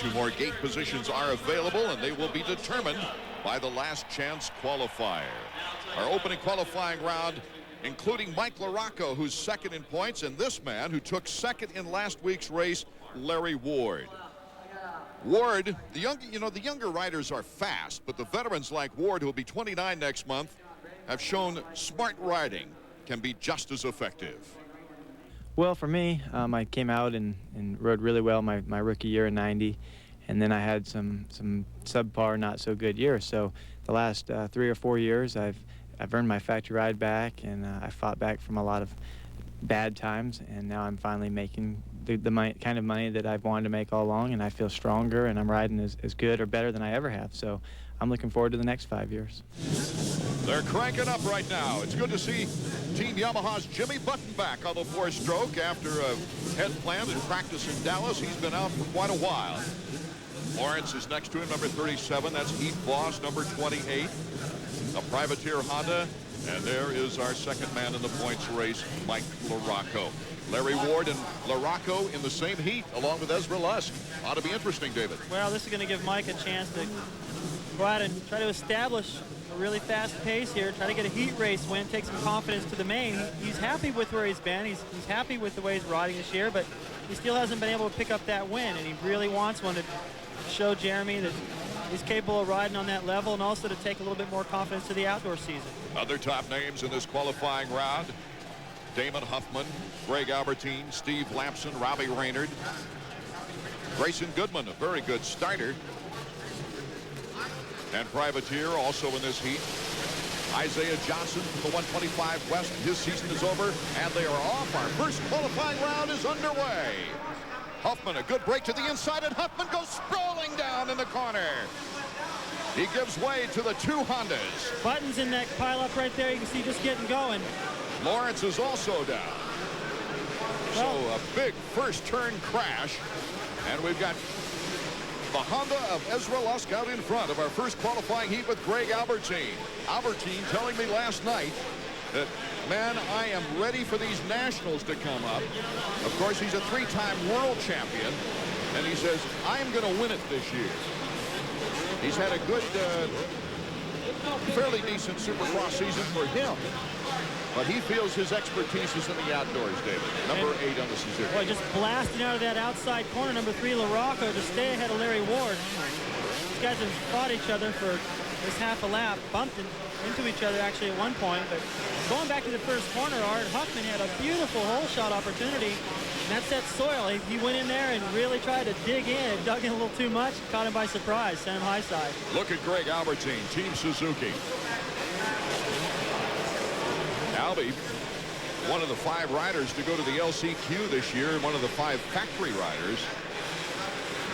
2 more gate positions are available, and they will be determined by the last chance qualifier. Our opening qualifying round, including Mike LaRocco, who's second in points, and this man who took second in last week's race, Larry Ward. Ward, the younger riders are fast, but the veterans like Ward, who will be 29 next month, have shown smart riding can be just as effective. Well, for me, I came out and rode really well my rookie year in '90, and then I had some subpar, not so good years. So the last 3 or 4 years, I've earned my factory ride back, and I fought back from a lot of bad times, and now I'm finally making the kind of money that I've wanted to make all along, and I feel stronger, and I'm riding as good or better than I ever have. So I'm looking forward to the next 5 years. They're cranking up right now. It's good to see Team Yamaha's Jimmy Button back on the 4-stroke after a head plant and practice in Dallas. He's been out for quite a while. Lawrence is next to him, number 37. That's Heath Voss, number 28. A privateer Honda. And there is our second man in the points race, Mike LaRocco. Larry Ward and LaRocco in the same heat, along with Ezra Lusk. Ought to be interesting, David. Well, this is going to give Mike a chance to go out and try to establish a really fast pace here, try to get a heat race win, take some confidence to the main. He's happy with where he's been. He's happy with the way he's riding this year, but he still hasn't been able to pick up that win, and he really wants one to show Jeremy that he's capable of riding on that level, and also to take a little bit more confidence to the outdoor season. Other top names in this qualifying round: Damon Huffman, Greg Albertine, Steve Lampson, Robbie Raynard, Grayson Goodman, a very good starter. And privateer also in this heat, Isaiah Johnson from the 125 West. His season is over, and they are off. Our first qualifying round is underway. Huffman, a good break to the inside, and Huffman goes sprawling down in the corner. He gives way to the 2 Hondas. Buttons in that pileup right there. You can see just getting going. Lawrence is also down. So a big first turn crash, and we've got the Honda of Ezra Lusk out in front of our first qualifying heat with Greg Albertine. Albertine telling me last night that, man, I am ready for these nationals to come up. Of course, he's a 3-time world champion, and he says, I'm going to win it this year. He's had a good, fairly decent Supercross season for him. But he feels his expertise is in the outdoors, David. Number 8 on the Suzuki. Boy, just blasting out of that outside corner, number 3, LaRocco, to stay ahead of Larry Ward. These guys have fought each other for this half a lap, bumped into each other actually at one point. But going back to the first corner, Art Huffman had a beautiful hole shot opportunity. And that's that soil. He went in there and really tried to dig in, dug in a little too much, caught him by surprise, sent him high side. Look at Greg Albertine, Team Suzuki. Albie, one of the 5 riders to go to the LCQ this year, one of the 5 factory riders.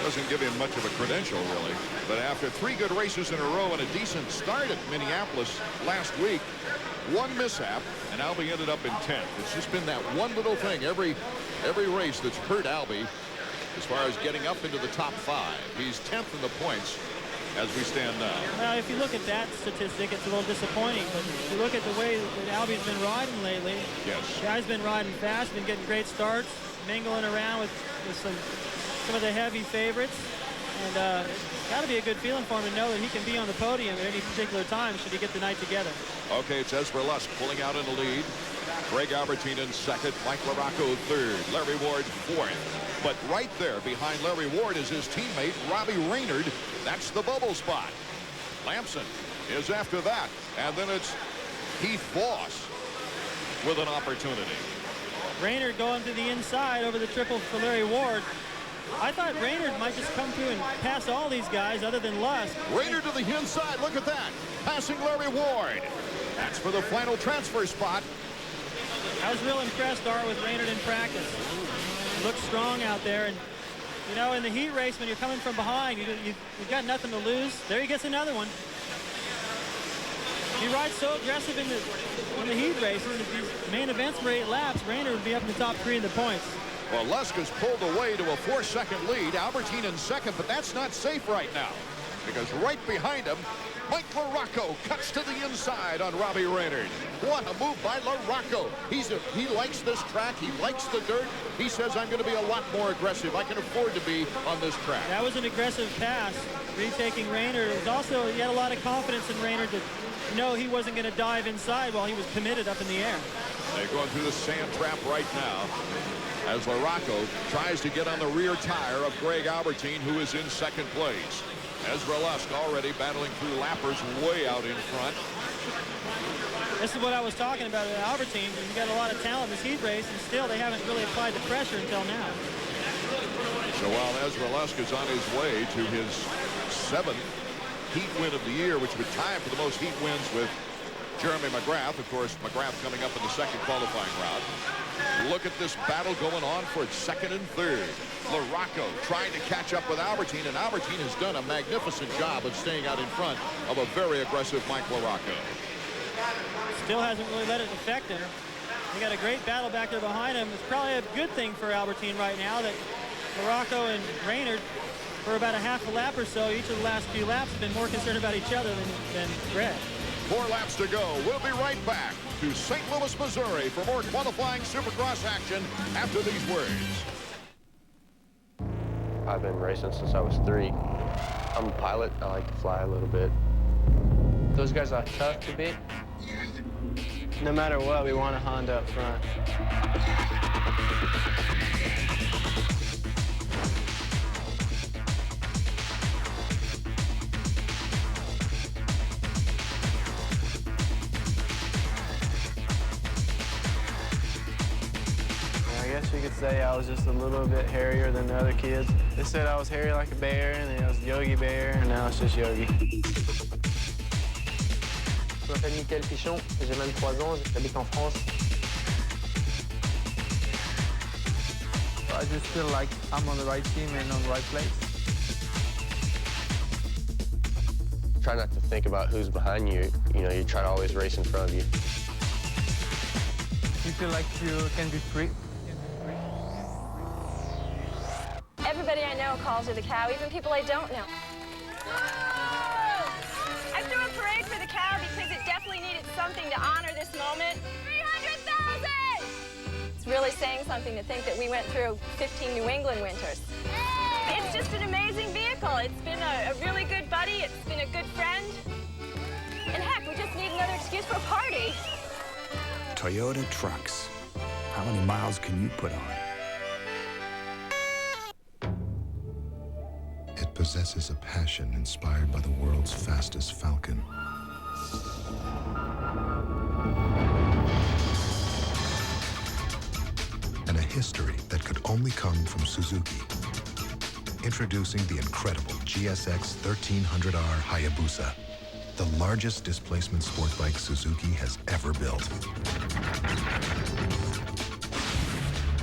Doesn't give him much of a credential, really. But after 3 good races in a row and a decent start at Minneapolis last week, 1 mishap, and Albie ended up in 10th. It's just been that one little thing every race that's hurt Albie as far as getting up into the top 5. He's 10th in the points as we stand now. Well, if you look at that statistic, it's a little disappointing. But if you look at the way that Albie's been riding lately, yes, the guy's been riding fast, been getting great starts, mingling around with some of the heavy favorites. And it's got to be a good feeling for him to know that he can be on the podium at any particular time should he get the night together. Okay, it's Ezra Lusk pulling out in the lead. Greg Albertine in second. Mike LaRocco third. Larry Ward fourth. But right there behind Larry Ward is his teammate, Robbie Raynard. That's the bubble spot. Lampson is after that. And then it's Heath Voss with an opportunity. Raynard going to the inside over the triple for Larry Ward. I thought Raynard might just come through and pass all these guys other than Lusk. Raynard to the inside. Look at that. Passing Larry Ward. That's for the final transfer spot. I was real impressed, Art, with Raynard in practice. He looked strong out there. And, you know, in the heat race, when you're coming from behind, you've got nothing to lose. There he gets another one. He rides so aggressive in the heat races. If these main events were 8 laps, Raynard would be up in the top 3 in the points. Well, Lusk has pulled away to a 4-second lead. Albertine in second, but that's not safe right now because right behind him Mike LaRocco cuts to the inside on Robbie Raynard. What a move by LaRocco. He likes this track. He likes the dirt. He says, I'm going to be a lot more aggressive. I can afford to be on this track. That was an aggressive pass, retaking Raynard. It was also, he had a lot of confidence in Raynard to know he wasn't going to dive inside while he was committed up in the air. They're going through the sand trap right now as LaRocco tries to get on the rear tire of Greg Albertine, who is in second place. Ezra Lusk already battling through lappers way out in front. This is what I was talking about at Albertine. He's got a lot of talent in this heat race, and still they haven't really applied the pressure until now. So while Ezra Lusk is on his way to his 7th heat win of the year, which would tie him for the most heat wins with Jeremy McGrath. Of course, McGrath coming up in the second qualifying round. Look at this battle going on for second and third. LaRocco trying to catch up with Albertine, and Albertine has done a magnificent job of staying out in front of a very aggressive Mike LaRocco. Still hasn't really let it affect him. They got a great battle back there behind him. It's probably a good thing for Albertine right now that LaRocco and Raynard, for about a half a lap or so, each of the last few laps, have been more concerned about each other than Greg. 4 laps to go. We'll be right back to St. Louis, Missouri for more qualifying Supercross action after these words. I've been racing since I was 3. I'm a pilot. I like to fly a little bit. Those guys are tough to beat. No matter what, we want a Honda up front. I guess you could say I was just a little bit hairier than the other kids. They said I was hairy like a bear, and then I was Yogi Bear, and now it's just Yogi. Je m'appelle Michael Pichon, j'ai 23 ans, j'habite en France. I just feel like I'm on the right team and on the right place. Try not to think about who's behind you. You know, you try to always race in front of you. You feel like you can be free. Everybody I know calls her the cow, even people I don't know. I threw a parade for the cow because it definitely needed something to honor this moment. 300,000! It's really saying something to think that we went through 15 New England winters. It's just an amazing vehicle. It's been a really good buddy. It's been a good friend. And heck, we just need another excuse for a party. Toyota trucks. How many miles can you put on? It possesses a passion inspired by the world's fastest Falcon. And a history that could only come from Suzuki. Introducing the incredible GSX 1300R Hayabusa, the largest displacement sport bike Suzuki has ever built.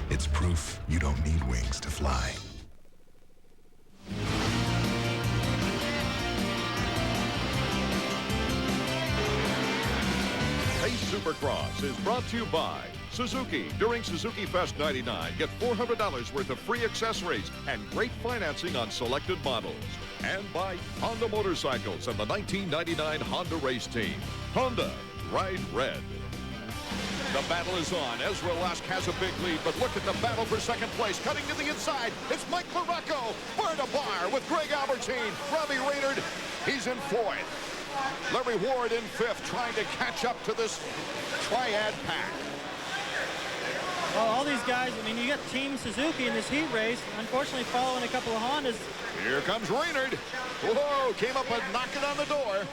It's proof you don't need wings to fly. Supercross is brought to you by Suzuki. During Suzuki Fest 99, get $400 worth of free accessories and great financing on selected models. And by Honda Motorcycles and the 1999 Honda Race Team. Honda, ride red. The battle is on. Ezra Lusk has a big lead, but look at the battle for second place. Cutting to the inside, it's Mike LaRocco. Bar to bar with Greg Albertine. Robbie Raynard, he's in fourth. Larry Ward in fifth, trying to catch up to this triad pack. Well, all these guys, I mean, you got Team Suzuki in this heat race, unfortunately following a couple of Hondas. Here comes Raynard. Whoa, came up and knocked it on the door.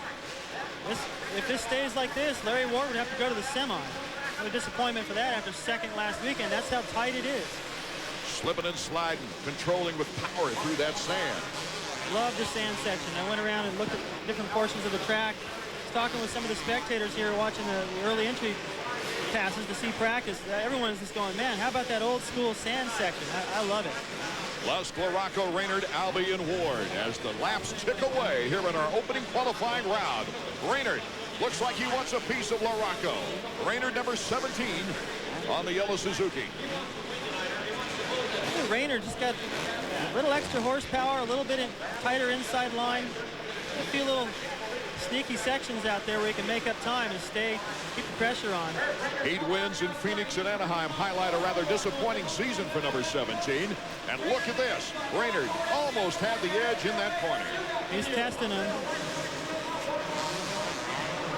If this stays like this, Larry Ward would have to go to the semi. What a disappointment for that after second last weekend. That's how tight it is. Slipping and sliding, controlling with power through that sand. Love the sand section. I went around and looked at different portions of the track. I was talking with some of the spectators here watching the early entry passes to see practice. Everyone's just going, man, how about that old school sand section? I love it. Lusk, LaRocco, Raynard, Albie, and Ward as the laps tick away here in our opening qualifying round. Raynard looks like he wants a piece of LaRocco. Raynard, number 17, on the yellow Suzuki. Raynard just got a little extra horsepower, a little bit tighter inside line. A few little sneaky sections out there where he can make up time and keep the pressure on. 8 wins in Phoenix and Anaheim highlight a rather disappointing season for number 17. And look at this. Raynard almost had the edge in that corner. He's testing him.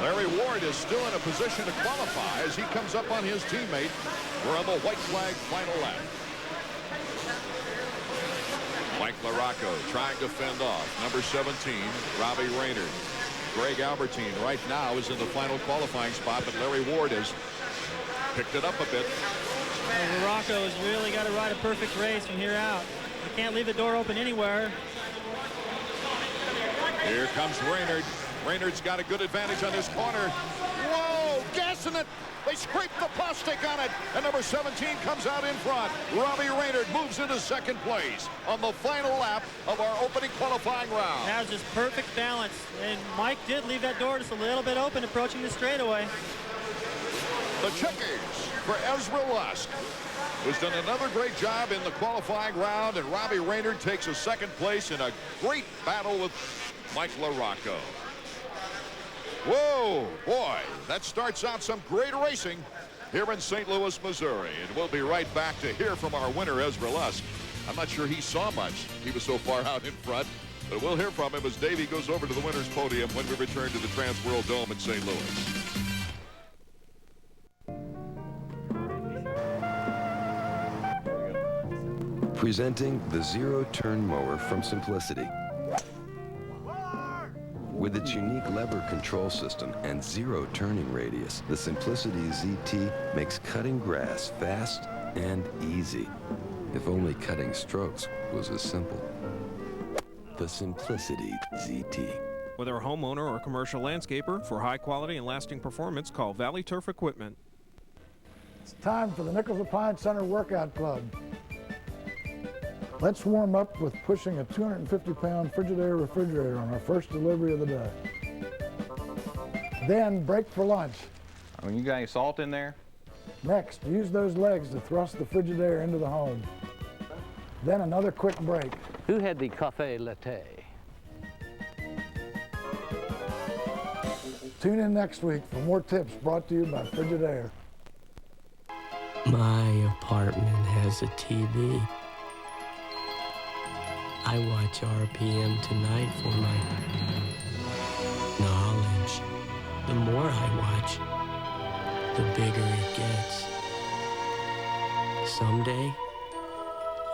Larry Ward is still in a position to qualify as he comes up on his teammate. We're on the white flag final lap. Mike LaRocco trying to fend off number 17, Robbie Raynard. Greg Albertine right now is in the final qualifying spot, but Larry Ward has picked it up a bit. LaRocco has really got to ride a perfect race from here out. You can't leave the door open anywhere. Here comes Raynard. Raynard's got a good advantage on this corner. Whoa, gassing it. They scrape the plastic on it, and number 17 comes out in front. Robbie Raynard moves into second place on the final lap of our opening qualifying round. That was just perfect balance, and Mike did leave that door just a little bit open approaching the straightaway. The checkers for Ezra Lusk, who's done another great job in the qualifying round, and Robbie Raynard takes a second place in a great battle with Mike LaRocco. Whoa, boy, that starts out some great racing here in St. Louis, Missouri. And we'll be right back to hear from our winner, Ezra Lusk. I'm not sure he saw much. He was so far out in front. But we'll hear from him as Davey goes over to the winner's podium when we return to the Trans-World Dome in St. Louis. Presenting the zero-turn mower from Simplicity. With its unique lever control system and zero turning radius, the Simplicity ZT makes cutting grass fast and easy. If only cutting strokes was as simple. The Simplicity ZT. Whether a homeowner or commercial landscaper, for high quality and lasting performance, call Valley Turf Equipment. It's time for the Nichols Appliance Center Workout Club. Let's warm up with pushing a 250-pound Frigidaire refrigerator on our first delivery of the day. Then break for lunch. You got any salt in there? Next, use those legs to thrust the Frigidaire into the home. Then another quick break. Who had the cafe latte? Tune in next week for more tips brought to you by Frigidaire. My apartment has a TV. I watch RPM tonight for my knowledge. The more I watch, the bigger it gets. Someday,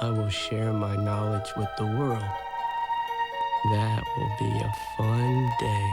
I will share my knowledge with the world. That will be a fun day.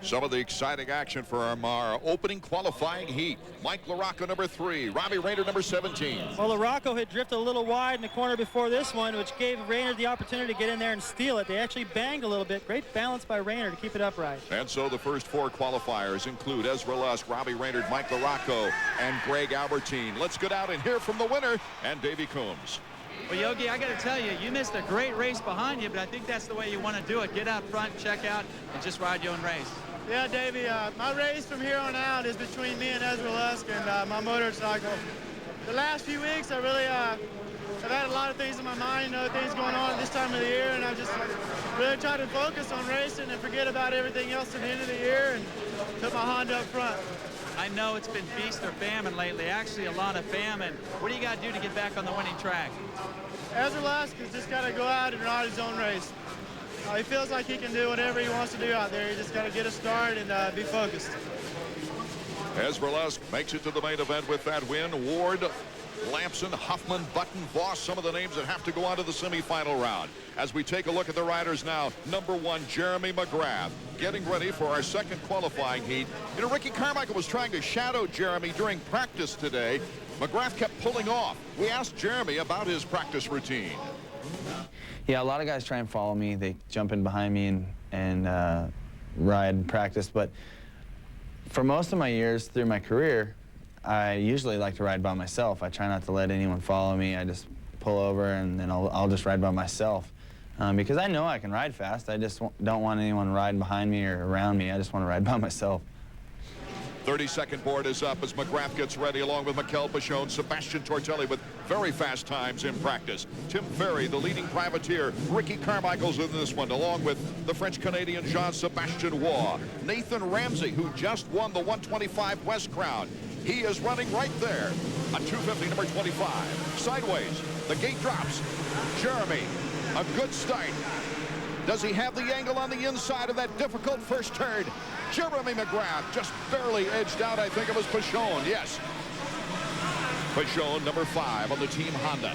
Some of the exciting action for our opening qualifying heat. Mike LaRocco, number 3. Robbie Raynard, number 17. Well, LaRocco had drifted a little wide in the corner before this one, which gave Raynard the opportunity to get in there and steal it. They actually banged a little bit. Great balance by Raynard to keep it upright. And so the first 4 qualifiers include Ezra Lusk, Robbie Raynard, Mike LaRocco, and Greg Albertine. Let's get out and hear from the winner and Davey Coombs. Well, Yogi, I got to tell you, you missed a great race behind you, but I think that's the way you want to do it. Get out front, check out, and just ride your own race. Yeah, Davey, my race from here on out is between me and Ezra Lusk and my motorcycle. The last few weeks, I really I've had a lot of things in my mind, things going on at this time of the year, and I just really tried to focus on racing and forget about everything else at the end of the year and put my Honda up front. I know it's been feast or famine lately, actually a lot of famine. What do you got to do to get back on the winning track? Ezra Lusk has just got to go out and ride his own race. He feels like he can do whatever he wants to do out there. He just got to get a start and be focused. Ezra Lusk makes it to the main event with that win. Ward, Lamson, Huffman, Button, Voss, some of the names that have to go on to the semifinal round. As we take a look at the riders now, number 1, Jeremy McGrath, getting ready for our second qualifying heat. You know, Ricky Carmichael was trying to shadow Jeremy during practice today. McGrath kept pulling off. We asked Jeremy about his practice routine. Yeah, a lot of guys try and follow me. They jump in behind me and ride and practice. But for most of my years through my career, I usually like to ride by myself. I try not to let anyone follow me. I just pull over and then I'll just ride by myself. Because I know I can ride fast. I just don't want anyone riding behind me or around me. I just want to ride by myself. 30-second board is up as McGrath gets ready along with Mikel Pichon. Sebastian Tortelli with very fast times in practice. Tim Ferry, the leading privateer. Ricky Carmichael's in this one, along with the French-Canadian Jean-Sébastien Waugh. Nathan Ramsey, who just won the 125 West Crown. He is running right there on 250, number 25. Sideways, the gate drops. Jeremy, a good start. Does he have the angle on the inside of that difficult first turn? Jeremy McGrath just barely edged out. I think it was Pichon. Yes. Pichon, number 5 on the Team Honda.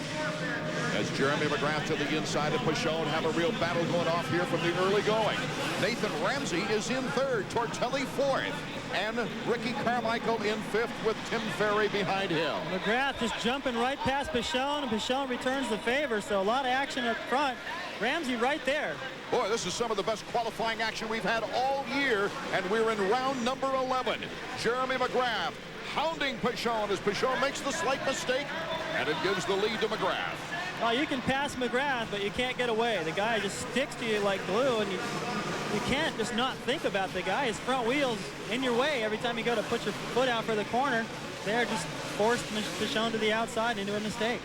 As Jeremy McGrath to the inside of Pichon have a real battle going off here from the early going. Nathan Ramsey is in 3rd, Tortelli 4th, and Ricky Carmichael in 5th with Tim Ferry behind him. McGrath just jumping right past Pichon, and Pichon returns the favor, so a lot of action up front. Ramsey right there. Boy, this is some of the best qualifying action we've had all year, and we're in round number 11. Jeremy McGrath hounding Pichon as Pichon makes the slight mistake, and it gives the lead to McGrath. Well, you can pass McGrath, but you can't get away. The guy just sticks to you like glue, and you can't just not think about the guy. His front wheel's in your way every time you go to put your foot out for the corner. There, just forced Pichon to the outside into a mistake.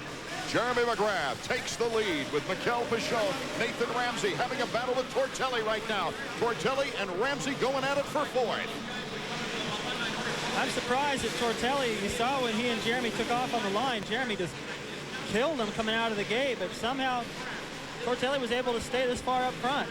Jeremy McGrath takes the lead with Mikel Pichon. Nathan Ramsey having a battle with Tortelli right now. Tortelli and Ramsey going at it for 4th. I'm surprised at Tortelli. You saw when he and Jeremy took off on the line, Jeremy just killed him coming out of the gate, but somehow Tortelli was able to stay this far up front.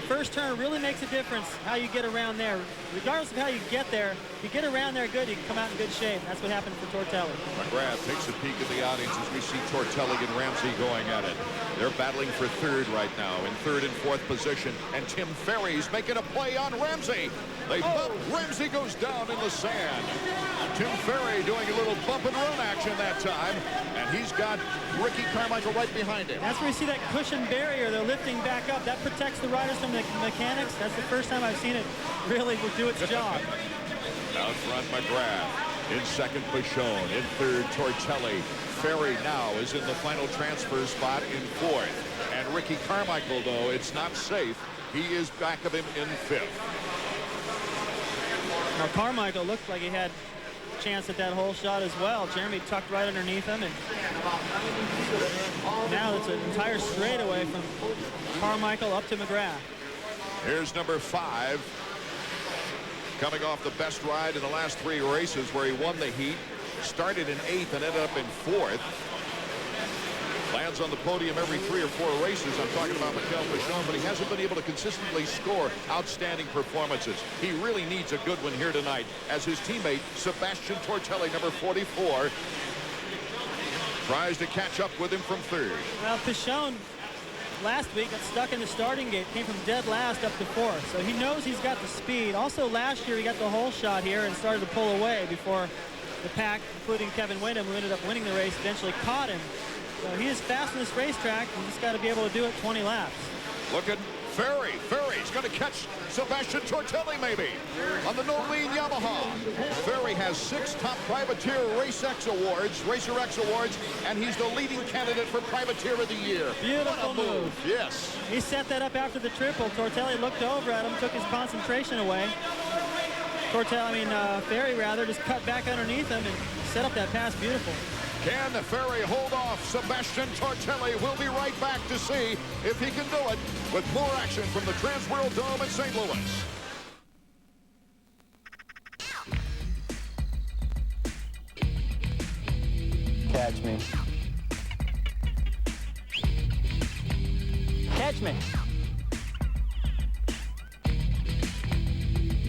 First turn really makes a difference how you get around there. Regardless of how you get there, if you get around there good, you can come out in good shape. That's what happened for Tortelli. McGrath takes a peek at the audience as we see Tortelli and Ramsey going at it. They're battling for 3rd right now, in 3rd and 4th position, and Tim Ferry's making a play on Ramsey. They bump. Ramsey goes down in the sand. Tim Ferry doing a little bump and run action that time, and he's got Ricky Carmichael right behind him. That's where you see that cushion barrier. They're lifting back up. That protects the riders from the mechanics. That's the first time I've seen it really do its job. Out front, McGrath. In 2nd, Pichon. In 3rd, Tortelli. Ferry now is in the final transfer spot in 4th. And Ricky Carmichael, though, it's not safe. He is back of him in 5th. Now, Carmichael looked like he had a chance at that hole shot as well. Jeremy tucked right underneath him, and now it's an entire straightaway from Carmichael up to McGrath. Here's number 5. Coming off the best ride in the last 3 races where he won the heat. Started in 8th and ended up in 4th. Lands on the podium every 3 or 4 races. I'm talking about Mikel Pichon, but he hasn't been able to consistently score outstanding performances. He really needs a good one here tonight as his teammate, Sebastian Tortelli, number 44, tries to catch up with him from 3rd. Well, Pichon last week got stuck in the starting gate, came from dead last up to 4th, so he knows he's got the speed. Also, last year he got the hole shot here and started to pull away before the pack, including Kevin Windham, who ended up winning the race, eventually caught him. So he is fast in this racetrack. You just got to be able to do it 20 laps. Look at Ferry. Ferry's going to catch Sebastian Tortelli, maybe, on the no-lean Yamaha. Ferry has 6 top privateer Racer X awards, and he's the leading candidate for privateer of the year. Beautiful move. Yes. He set that up after the triple. Tortelli looked over at him, took his concentration away. Ferry rather just cut back underneath him and set up that pass beautiful. Can Ferry hold off Sebastian Tortelli? We'll be right back to see if he can do it with more action from the Transworld Dome in St. Louis. Catch me. Catch me.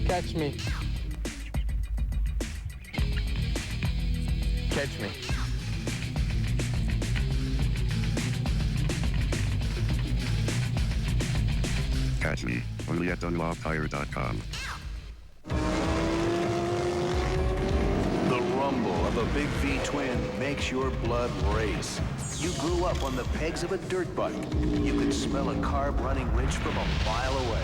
Catch me. Catch me. Catch me, only at DunlopTire.com. The rumble of a big V-twin makes your blood race. You grew up on the pegs of a dirt bike. You could smell a carb running winch from a mile away.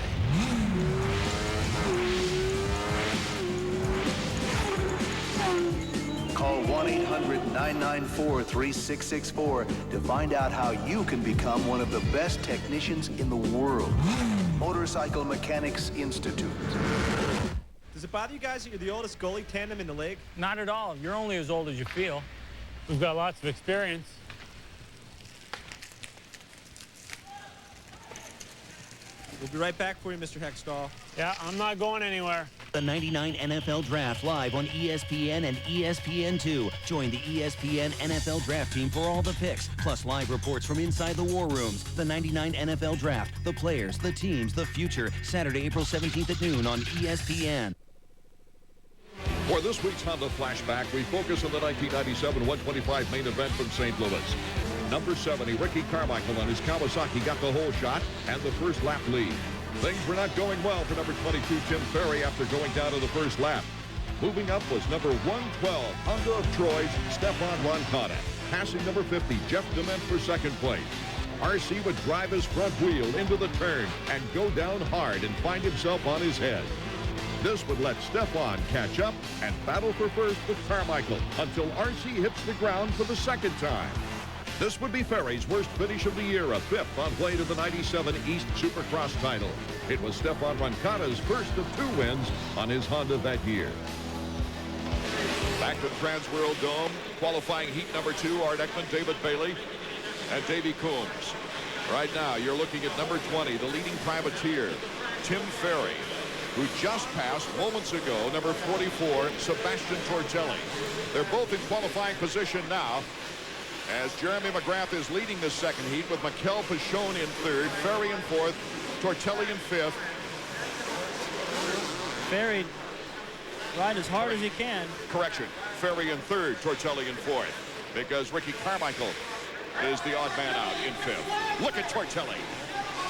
Call 1-800-994-3664 to find out how you can become one of the best technicians in the world. Motorcycle Mechanics Institute. This Does it bother you guys that you're the oldest goalie tandem in the league? Not at all. You're only as old as you feel. We've got lots of experience. We'll be right back for you, Mr. Hextall. Yeah, I'm not going anywhere. The 99 NFL Draft live on ESPN and ESPN2. Join the ESPN NFL Draft team for all the picks, plus live reports from inside the war rooms. The 99 NFL Draft, the players, the teams, the future. Saturday, April 17th at noon on ESPN. For this week's Honda Flashback, we focus on the 1997 125 main event from St. Louis. Number 70, Ricky Carmichael on his Kawasaki got the whole shot and the first lap lead. Things were not going well for number 22, Tim Ferry, after going down to the first lap. Moving up was number 112, Honda of Troy's Stefan Roncada, passing number 50, Jeff Dement, for second place. RC would drive his front wheel into the turn and go down hard and find himself on his head. This would let Stefan catch up and battle for first with Carmichael until RC hits the ground for the second time. This would be Ferry's worst finish of the year, a fifth on way to the 97 East Supercross title. It was Stefan Roncada's first of 2 wins on his Honda that year. Back to the Transworld Dome, qualifying heat number 2, Art Ekman, David Bailey, and Davey Coombs. Right now, you're looking at number 20, the leading privateer, Tim Ferry, who just passed moments ago number 44, Sebastian Tortelli. They're both in qualifying position now, as Jeremy McGrath is leading the second heat with Mikel Pichon in third, Ferry in fourth, Tortelli in fifth. Ferry ride as hard as he can. Correction, Ferry in third, Tortelli in fourth, because Ricky Carmichael is the odd man out in fifth. Look at Tortelli.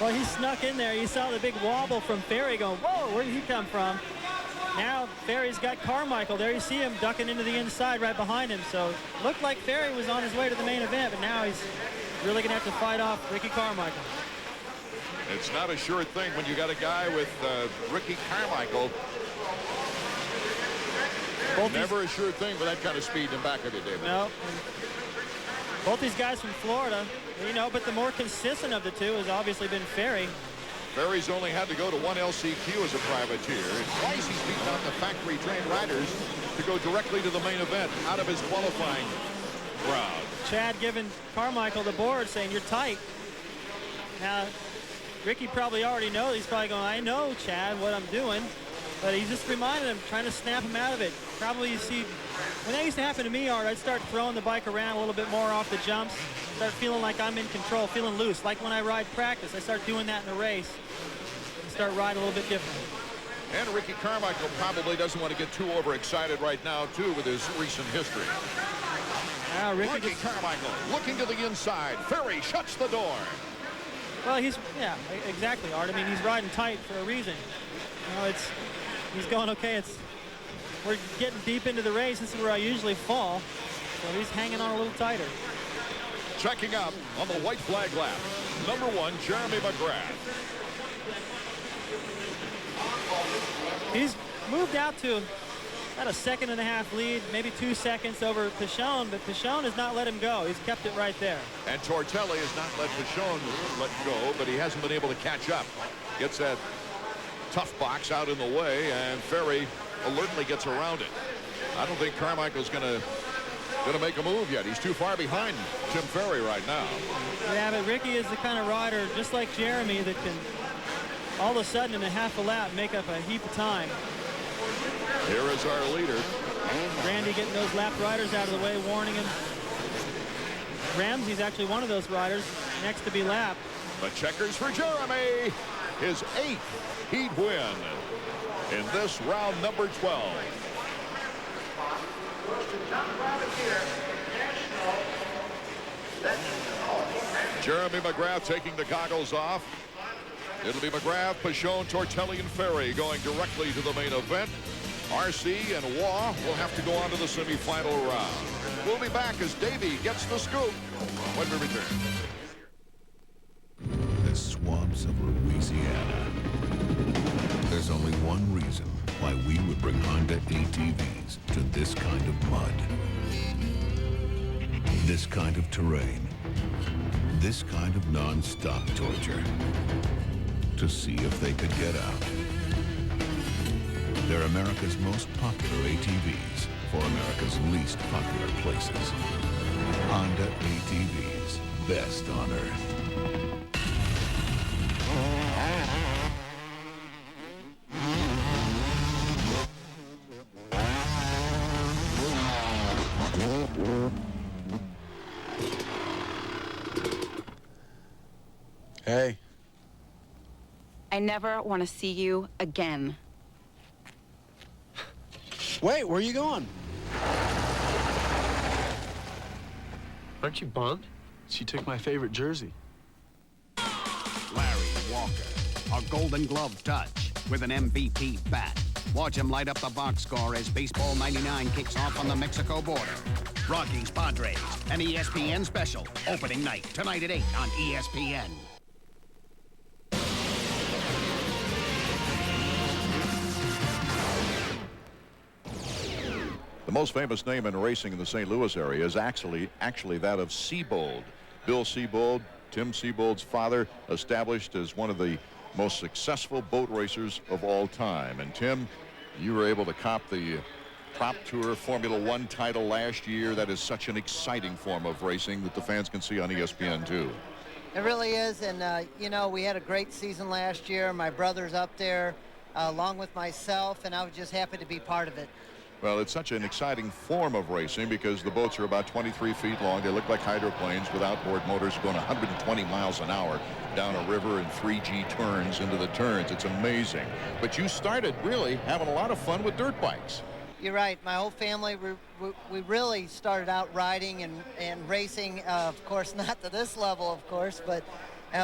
Well, he snuck in there. You saw the big wobble from Ferry going, whoa, where did he come from? Now Ferry's got Carmichael. There you see him ducking into the inside right behind him. So it looked like Ferry was on his way to the main event, but now he's really going to have to fight off Ricky Carmichael. It's not a sure thing when you got a guy with Ricky Carmichael. Never a sure thing with that kind of speed in the back of you, David. No. Both these guys from Florida, you know, but the more consistent of the two has obviously been Ferry. Ferry's only had to go to 1 LCQ as a privateer. And twice he's beaten out the factory-trained riders to go directly to the main event out of his qualifying round. Chad giving Carmichael the board, saying, you're tight. Now, Ricky probably already knows. He's probably going, I know, Chad, what I'm doing. But he's just reminding him, trying to snap him out of it. Probably, you see, when that used to happen to me, Art, I'd start throwing the bike around a little bit more off the jumps. Start feeling like I'm in control, feeling loose. Like when I ride practice, I start doing that in a race. Start riding a little bit different. And Ricky Carmichael probably doesn't want to get too overexcited right now, too, with his recent history. Now Ricky Carmichael looking to the inside. Ferry shuts the door. Well, yeah, exactly, Art. I mean, he's riding tight for a reason. You know, he's going, okay, we're getting deep into the race. This is where I usually fall. So he's hanging on a little tighter. Checking out on the white flag lap, number 1, Jeremy McGrath. He's moved out to about a 2.5 lead, maybe 2 seconds over Pichon, but Pichon has not let him go. He's kept it right there. And Tortelli has not let Pichon let go, but he hasn't been able to catch up. Gets that tough box out in the way, and Ferry alertly gets around it. I don't think Carmichael's gonna make a move yet. He's too far behind Tim Ferry right now. Yeah, but Ricky is the kind of rider, just like Jeremy, that can all of a sudden in a half a lap make up a heap of time. Here is our leader. Randy getting those lap riders out of the way, warning him. Ramsey's actually one of those riders, next to be lapped. The checkers for Jeremy. His 8th heat win in this round number 12. Jeremy McGrath taking the goggles off. It'll be McGrath, Pichon, Tortelli, and Ferry going directly to the main event. RC and Waugh will have to go on to the semifinal round. We'll be back as Davey gets the scoop when we return. The swamps of Louisiana. There's only one reason why we would bring Honda ATVs to this kind of mud. This kind of terrain. This kind of non-stop torture. To see if they could get out. They're America's most popular ATVs for America's least popular places. Honda ATVs, best on earth. Hey. I never want to see you again. Wait, where are you going? Aren't you bummed? She took my favorite jersey. Larry Walker, a Golden Glove touch with an MVP bat. Watch him light up the box score as Baseball 99 kicks off on the Mexico border. Rockies Padres, an ESPN special, opening night, tonight at 8 on ESPN. The most famous name in racing in the St. Louis area is actually that of Seabold. Bill Seabold, Tim Seabold's father, established as one of the most successful boat racers of all time. And Tim, you were able to cop the Prop Tour Formula One title last year. That is such an exciting form of racing that the fans can see on ESPN2. It really is, and you know, we had a great season last year. My brother's up there along with myself, and I was just happy to be part of it. Well, it's such an exciting form of racing because the boats are about 23 feet long. They look like hydroplanes with outboard motors going 120 miles an hour down a river in 3G turns into the turns. It's amazing. But you started really having a lot of fun with dirt bikes. You're right. My whole family, we really started out riding and racing. Of course, not to this level, of course, but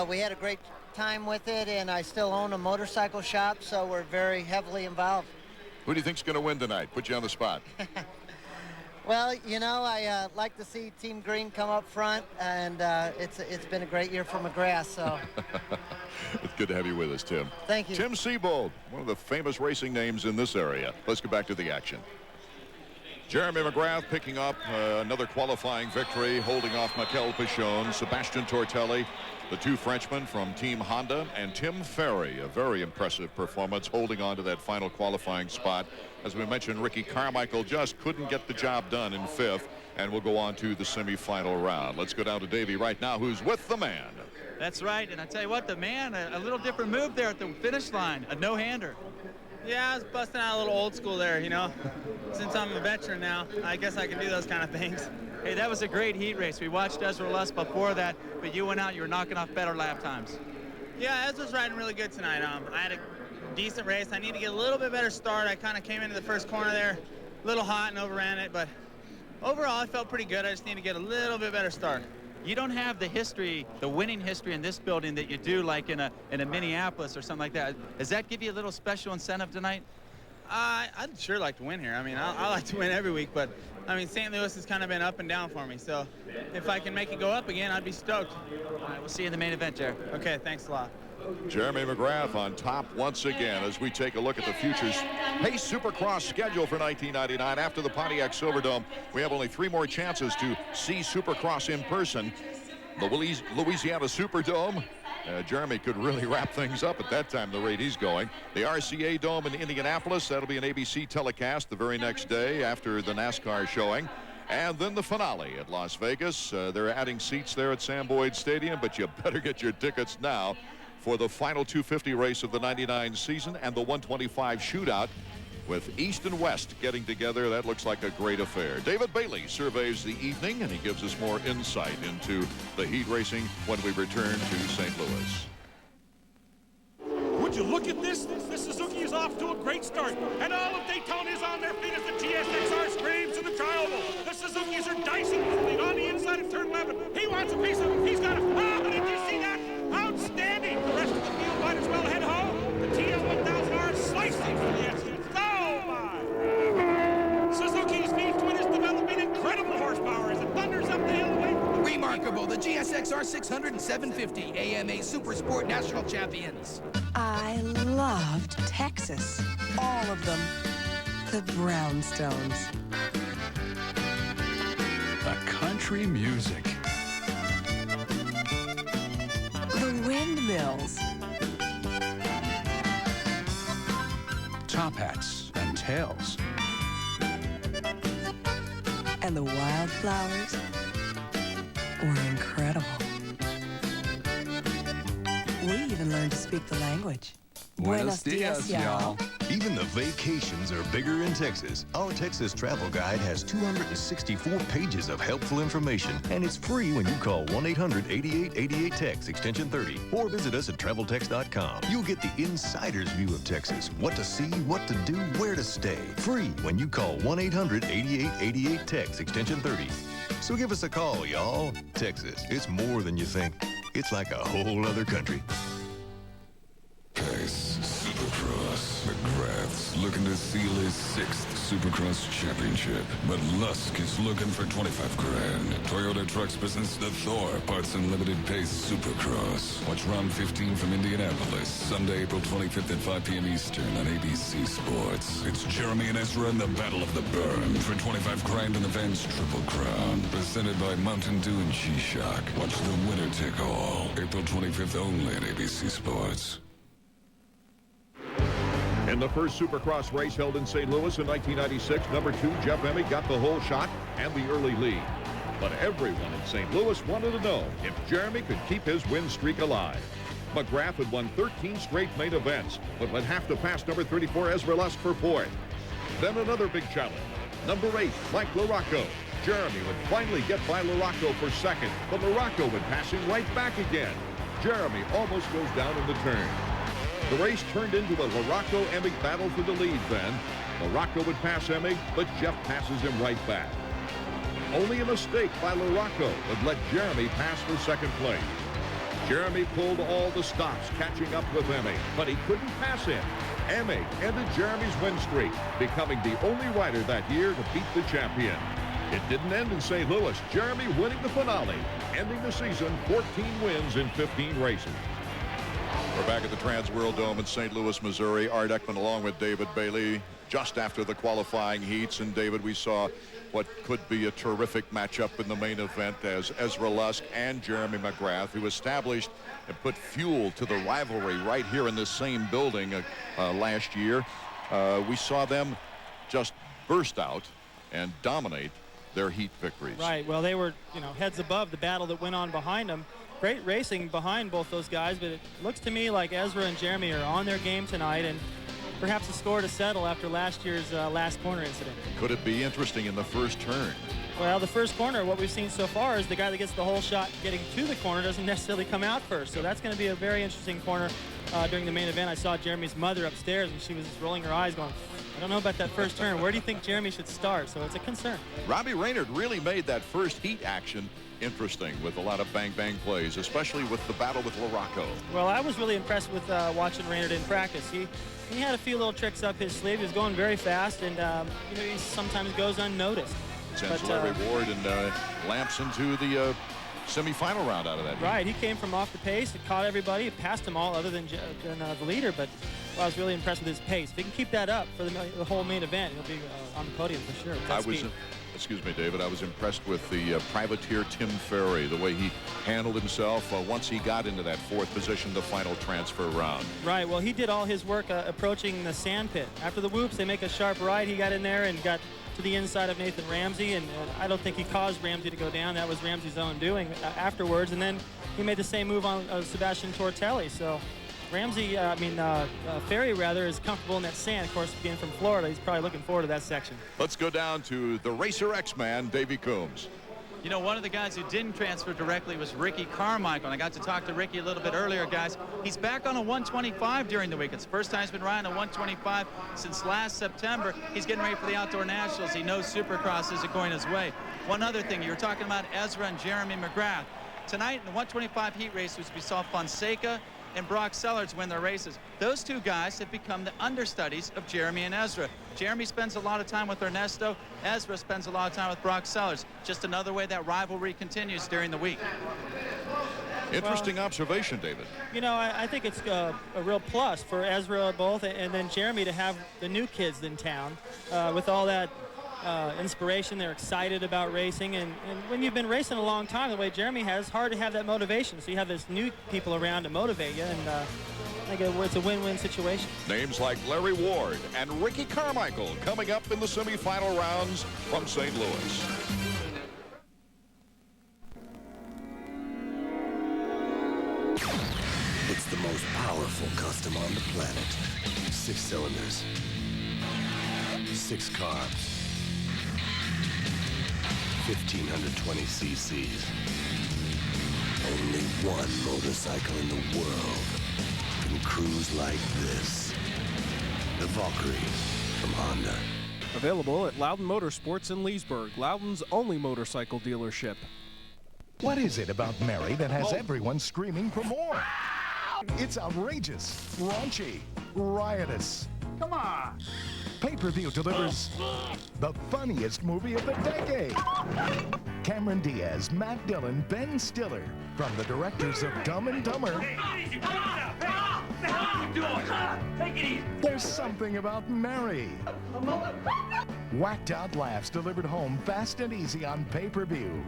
we had a great time with it, and I still own a motorcycle shop, so we're very heavily involved. Who do you think's going to win tonight? Put you on the spot. Well, you know, I like to see Team Green come up front, and it's been a great year for McGrath, so. It's good to have you with us, Tim. Thank you. Tim Seabold, one of the famous racing names in this area. Let's get back to the action. Jeremy McGrath picking up another qualifying victory, holding off Mikel Pichon, Sebastian Tortelli, the two Frenchmen from Team Honda, and Tim Ferry, a very impressive performance, holding on to that final qualifying spot. As we mentioned, Ricky Carmichael just couldn't get the job done in fifth, and we'll go on to the semifinal round. Let's go down to Davey right now, who's with the man. That's right, and I tell you what, the man, a little different move there at the finish line, a no-hander. Yeah, I was busting out a little old school there, you know. Since I'm a veteran now, I guess I can do those kind of things. Hey, that was a great heat race. We watched Ezra Lusk before that, but you went out, you were knocking off better lap times. Yeah, Ezra's riding really good tonight. I had a decent race. I need to get a little bit better start. I kind of came into the first corner there a little hot and overran it, but overall I felt pretty good. I just need to get a little bit better start. You don't have the history, the winning history in this building that you do like in a Minneapolis or something like that. Does that give you a little special incentive tonight? I'd sure like to win here. I mean, I like to win every week, but I mean, St. Louis has kind of been up and down for me. So if I can make it go up again, I'd be stoked. All right, we'll see you in the main event, Jerry. Okay, thanks a lot. Jeremy McGrath on top once again as we take a look at the Futures Pace Supercross schedule for 1999. After the Pontiac Silverdome, we have only 3 more chances to see Supercross in person. The Louisiana Superdome. Jeremy could really wrap things up at that time, the rate he's going. The RCA Dome in Indianapolis, that'll be an ABC telecast the very next day after the NASCAR showing. And then the finale at Las Vegas. They're adding seats there at Sam Boyd Stadium, but you better get your tickets now for the final 250 race of the 99 season and the 125 shootout. With East and West getting together, that looks like a great affair. David Bailey surveys the evening, and he gives us more insight into the heat racing when we return to St. Louis. Would you look at this? The Suzuki is off to a great start, and all of Daytona is on their feet as the GSXR screams to the tri-oval. The Suzukis are dicing for the lead on the inside of turn 11. He wants a piece of it. He's got it. Ah, did you see that? Outstanding. The rest of the field might as well head home. The TL1000R is slicing for the exit. Oh, my. Suzuki's V-twin is developing incredible horsepower as it thunders up the hill away from the... Remarkable, the GSXR 600 and 750 AMA Super Sport National Champions. I loved Texas. All of them. The brownstones. The country music. The windmills. Top hats tails. And the wildflowers were incredible. We even learned to speak the language. Buenos dias, y'all. Even the vacations are bigger in Texas. Our Texas Travel Guide has 264 pages of helpful information, and it's free when you call 1-800-8888-TEX, extension 30, or visit us at TravelTex.com. You'll get the insider's view of Texas, what to see, what to do, where to stay. Free when you call 1-800-8888-TEX, extension 30. So give us a call, y'all. Texas, it's more than you think. It's like a whole other country. Pace Supercross. McGrath's looking to seal his 6th Supercross championship, but Lusk is looking for 25 grand. Toyota Trucks presents the Thor Parts Unlimited Pace Supercross. Watch round 15 from Indianapolis, Sunday, April 25th at 5 p.m. Eastern on ABC Sports. It's Jeremy and Ezra in the Battle of the Burn for 25 grand in the Vans Triple Crown, presented by Mountain Dew and G-Shock. Watch the winner take all, April 25th only at ABC Sports. In the first Supercross race held in St. Louis in 1996, number 2, Jeff Emig, got the whole shot and the early lead. But everyone in St. Louis wanted to know if Jeremy could keep his win streak alive. McGrath had won 13 straight main events, but would have to pass number 34, Ezra Lusk, for 4th. Then another big challenge. Number 8, Mike LaRocco. Jeremy would finally get by LaRocco for 2nd, but LaRocco would pass him right back again. Jeremy almost goes down in the turn. The race turned into a LaRocco-Emig battle for the lead then. LaRocco would pass Emig, but Jeff passes him right back. Only a mistake by LaRocco would let Jeremy pass for 2nd place. Jeremy pulled all the stops, catching up with Emig, but he couldn't pass him. Emig ended Jeremy's win streak, becoming the only rider that year to beat the champion. It didn't end in St. Louis. Jeremy winning the finale, ending the season 14 wins in 15 races. We're back at the Trans World Dome in St. Louis, Missouri. Art Ekman along with David Bailey just after the qualifying heats. And David, we saw what could be a terrific matchup in the main event as Ezra Lusk and Jeremy McGrath, who established and put fuel to the rivalry right here in this same building last year. We saw them just burst out and dominate their heat victories. Right. Well, they were, heads above the battle that went on behind them. Great racing behind both those guys, but it looks to me like Ezra and Jeremy are on their game tonight, and perhaps a score to settle after last year's last corner incident. Could it be interesting in the first turn? Well, the first corner, what we've seen so far is the guy that gets the whole shot getting to the corner doesn't necessarily come out first. So that's going to be a very interesting corner during the main event. I saw Jeremy's mother upstairs, and she was just rolling her eyes going, I don't know about that first turn. Where do you think Jeremy should start? So it's a concern. Robbie Raynard really made that first heat action interesting with a lot of bang-bang plays, especially with the battle with LaRocco. Well, I was really impressed with watching Raynard in practice. He had a few little tricks up his sleeve. He was going very fast, and he sometimes goes unnoticed. Sends Larry Ward and lamps into the semifinal round out of that. Right, he came from off the pace, he caught everybody, he passed them all other than the leader, but I was really impressed with his pace. If he can keep that up for the whole main event, he'll be on the podium for sure. Excuse me, David, I was impressed with the privateer Tim Ferry, the way he handled himself once he got into that 4th position, the final transfer round. Right, well, he did all his work approaching the sand pit. After the whoops, they make a sharp right. He got in there and got to the inside of Nathan Ramsey, and I don't think he caused Ramsey to go down. That was Ramsey's own doing afterwards, and then he made the same move on Sebastian Tortelli. So Ferry rather is comfortable in that sand. Of course, being from Florida, he's probably looking forward to that section. Let's go down to the Racer X-Man, Davey Coombs. One of the guys who didn't transfer directly was Ricky Carmichael, and I got to talk to Ricky a little bit earlier, guys. He's back on a 125 during the week. It's the first time he's been riding a 125 since last September. He's getting ready for the Outdoor Nationals. He knows Supercross isn't going his way. One other thing, you were talking about Ezra and Jeremy McGrath. Tonight in the 125 heat race, we saw Fonseca and Brock Sellers win their races. Those two guys have become the understudies of Jeremy and Ezra. Jeremy spends a lot of time with Ernesto. Ezra spends a lot of time with Brock Sellers. Just another way that rivalry continues during the week. Interesting observation, David. I think it's a real plus for Ezra both and then Jeremy to have the new kids in town with all that inspiration. They're excited about racing, and when you've been racing a long time the way Jeremy has, hard to have that motivation. So you have this new people around to motivate you, and think it's a win-win situation. Names like Larry Ward and Ricky Carmichael coming up in the semifinal rounds from St. Louis. It's the most powerful custom on the planet. 6 cylinders, 6 carbs, 1,520 cc's. Only one motorcycle in the world can cruise like this. The Valkyrie from Honda. Available at Loudon Motorsports in Leesburg, Loudon's only motorcycle dealership. What is it about Mary that has everyone screaming for more? It's outrageous, raunchy, riotous. Come on. Pay-per-view delivers the funniest movie of the decade. Cameron Diaz, Matt Dillon, Ben Stiller, from the directors of Dumb and Dumber. There's something about Mary. Whacked out laughs delivered home fast and easy on pay-per-view.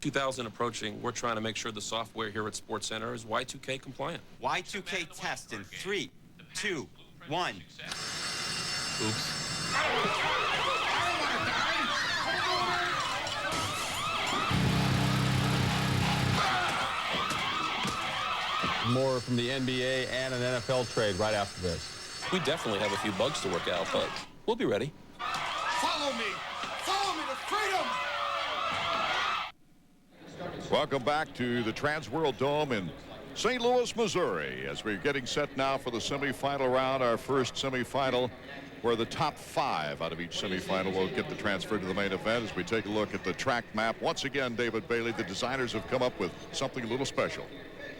2000 approaching, we're trying to make sure the software here at Sports Center is Y2K compliant. Y2K test in 3, 2, 1. Oops. More from the NBA and an NFL trade right after this. We definitely have a few bugs to work out, but we'll be ready. Follow me. Follow me to freedom. Welcome back to the Transworld Dome in St. Louis, Missouri, as we're getting set now for the semifinal round, our first semifinal, where the top 5 out of each semifinal will get the transfer to the main event. As we take a look at the track map, once again, David Bailey, the designers have come up with something a little special.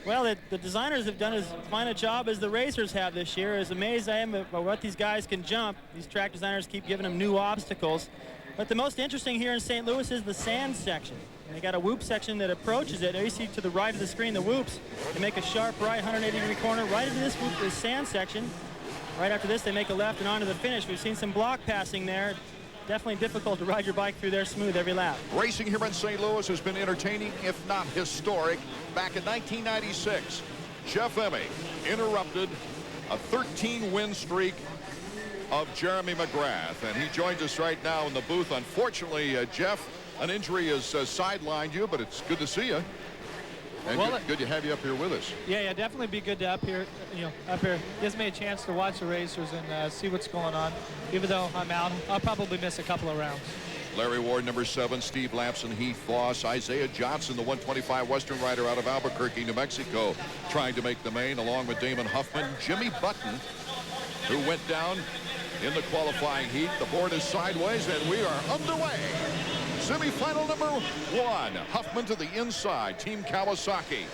Well, the designers have done as fine a job as the racers have this year. As amazed I am at what these guys can jump. These track designers keep giving them new obstacles. But the most interesting here in St. Louis is the sand section. And they got a whoop section that approaches it. There you see to the right of the screen the whoops. They make a sharp right 180-degree corner right into this whoop, this sand section. Right after this, they make a left and on to the finish. We've seen some block passing there. Definitely difficult to ride your bike through there smooth every lap. Racing here in St. Louis has been entertaining, if not historic. Back in 1996, Jeff Emmy interrupted a 13-win streak of Jeremy McGrath, and he joins us right now in the booth. Unfortunately, Jeff, an injury has sidelined you, but it's good to see you. And well, good to have you up here with us. Yeah, definitely be good to up here. Gives me a chance to watch the racers and see what's going on. Even though I'm out, I'll probably miss a couple of rounds. Larry Ward, number 7, Steve Lamson, Heath Voss, Isaiah Johnson, the 125 Western rider out of Albuquerque, New Mexico, trying to make the main, along with Damon Huffman. Jimmy Button, who went down in the qualifying heat. The board is sideways, and we are underway. Semifinal number 1, Huffman to the inside, Team Kawasaki.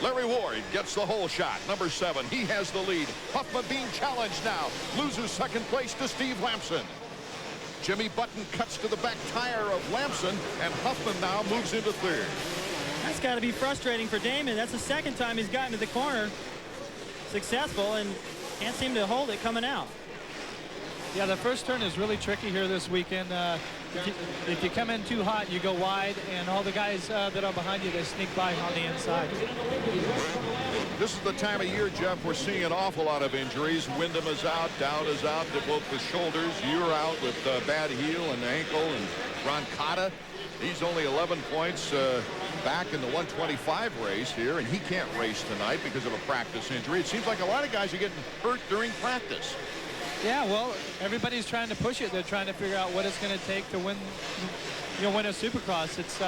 Larry Ward gets the hole shot, number 7. He has the lead. Huffman being challenged now. Loses second place to Steve Lamson. Jimmy Button cuts to the back tire of Lamson, and Huffman now moves into 3rd. That's got to be frustrating for Damon. That's the second time he's gotten to the corner successful and can't seem to hold it coming out. Yeah, the first turn is really tricky here this weekend. If you come in too hot, you go wide, and all the guys that are behind you, they sneak by on the inside. This is the time of year, Jeff, we're seeing an awful lot of injuries. Wyndham is out, Dowd is out, they're both with shoulders. You're out with bad heel and ankle, and Ron Cotta, he's only 11 points back in the 125 race here, and he can't race tonight because of a practice injury. It seems like a lot of guys are getting hurt during practice. Yeah, well, everybody's trying to push it. They're trying to figure out what it's going to take to win, win a Supercross. It's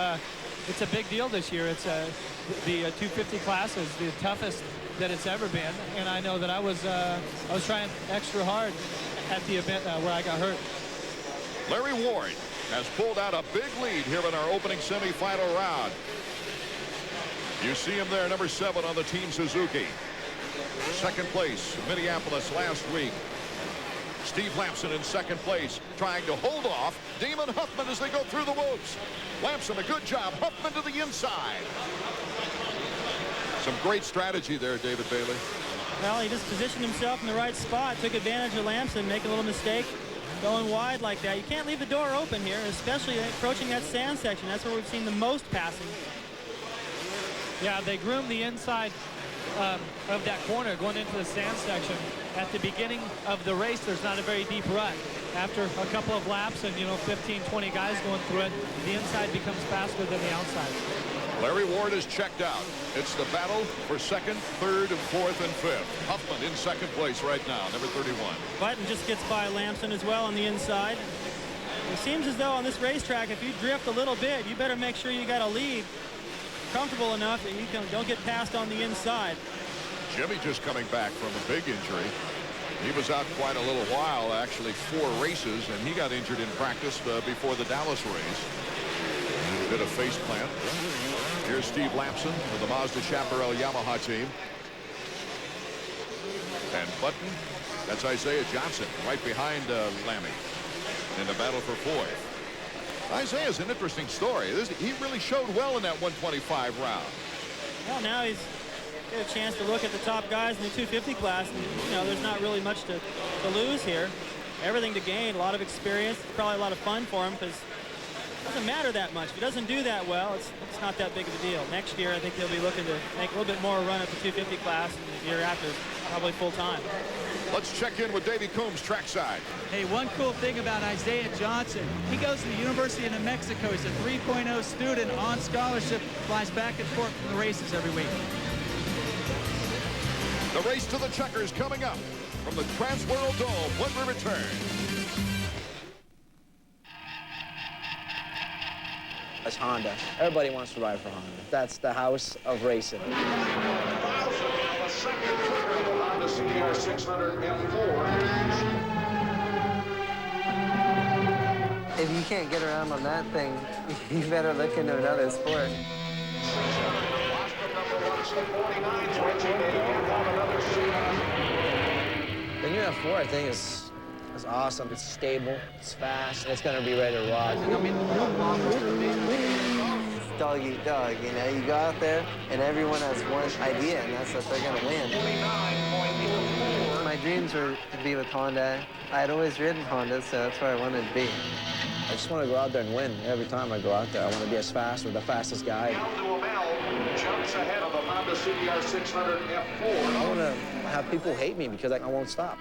a big deal this year. It's the 250 class is the toughest that it's ever been, and I know that I was trying extra hard at the event where I got hurt. Larry Ward has pulled out a big lead here in our opening semifinal round. You see him there, number 7 on the Team Suzuki. Second place, Minneapolis last week. Steve Lamson in second place, trying to hold off Damon Huffman as they go through the whoops. Lamson, a good job. Huffman to the inside. Some great strategy there, David Bailey. Well, he just positioned himself in the right spot, took advantage of Lamson, making a little mistake, going wide like that. You can't leave the door open here, especially approaching that sand section. That's where we've seen the most passing. Yeah, they groomed the inside of that corner going into the sand section. At the beginning of the race, there's not a very deep rut. After a couple of laps and, 15, 20 guys going through it, the inside becomes faster than the outside. Larry Ward is checked out. It's the battle for second, third, and fourth, and fifth. Huffman in second place right now, number 31. Button just gets by Lamson as well on the inside. It seems as though on this racetrack, if you drift a little bit, you better make sure you got a lead comfortable enough that you don't get passed on the inside. Jimmy just coming back from a big injury. He was out quite a little while, actually 4 races, and he got injured in practice before the Dallas race. A bit of face plant. Here's Steve Lamson of the Mazda Chaparral Yamaha team. And Button, that's Isaiah Johnson right behind Lammy in the battle for fourth. Isaiah's an interesting story. He really showed well in that 125 round. Well, now he's get a chance to look at the top guys in the 250 class, and there's not really much to lose here. Everything to gain, a lot of experience. It's probably a lot of fun for him because it doesn't matter that much. If he doesn't do that well, it's not that big of a deal. Next year, I think he'll be looking to make a little bit more run at the 250 class, and the year after, probably full time. Let's check in with Davey Coombs trackside. Hey, one cool thing about Isaiah Johnson, he goes to the University of New Mexico. He's a 3.0 student on scholarship, flies back and forth from the races every week. The race to the checkers coming up from the Transworld Dome when we return. That's Honda. Everybody wants to ride for Honda. That's the house of racing. Honda CBR 600 M4. If you can't get around on that thing, you better look into another sport. The new F4, I think, is awesome. It's stable, it's fast, and it's going to be ready to rock. It's dog eat dog, You go out there, and everyone has one idea, and that's that they're going to win. My dreams were to be with Honda. I had always ridden Honda, so that's where I wanted to be. I just want to go out there and win. Every time I go out there, I want to be as fast or the fastest guy. Jumps ahead of the Honda CBR 600 F4. I want to have people hate me because I won't stop.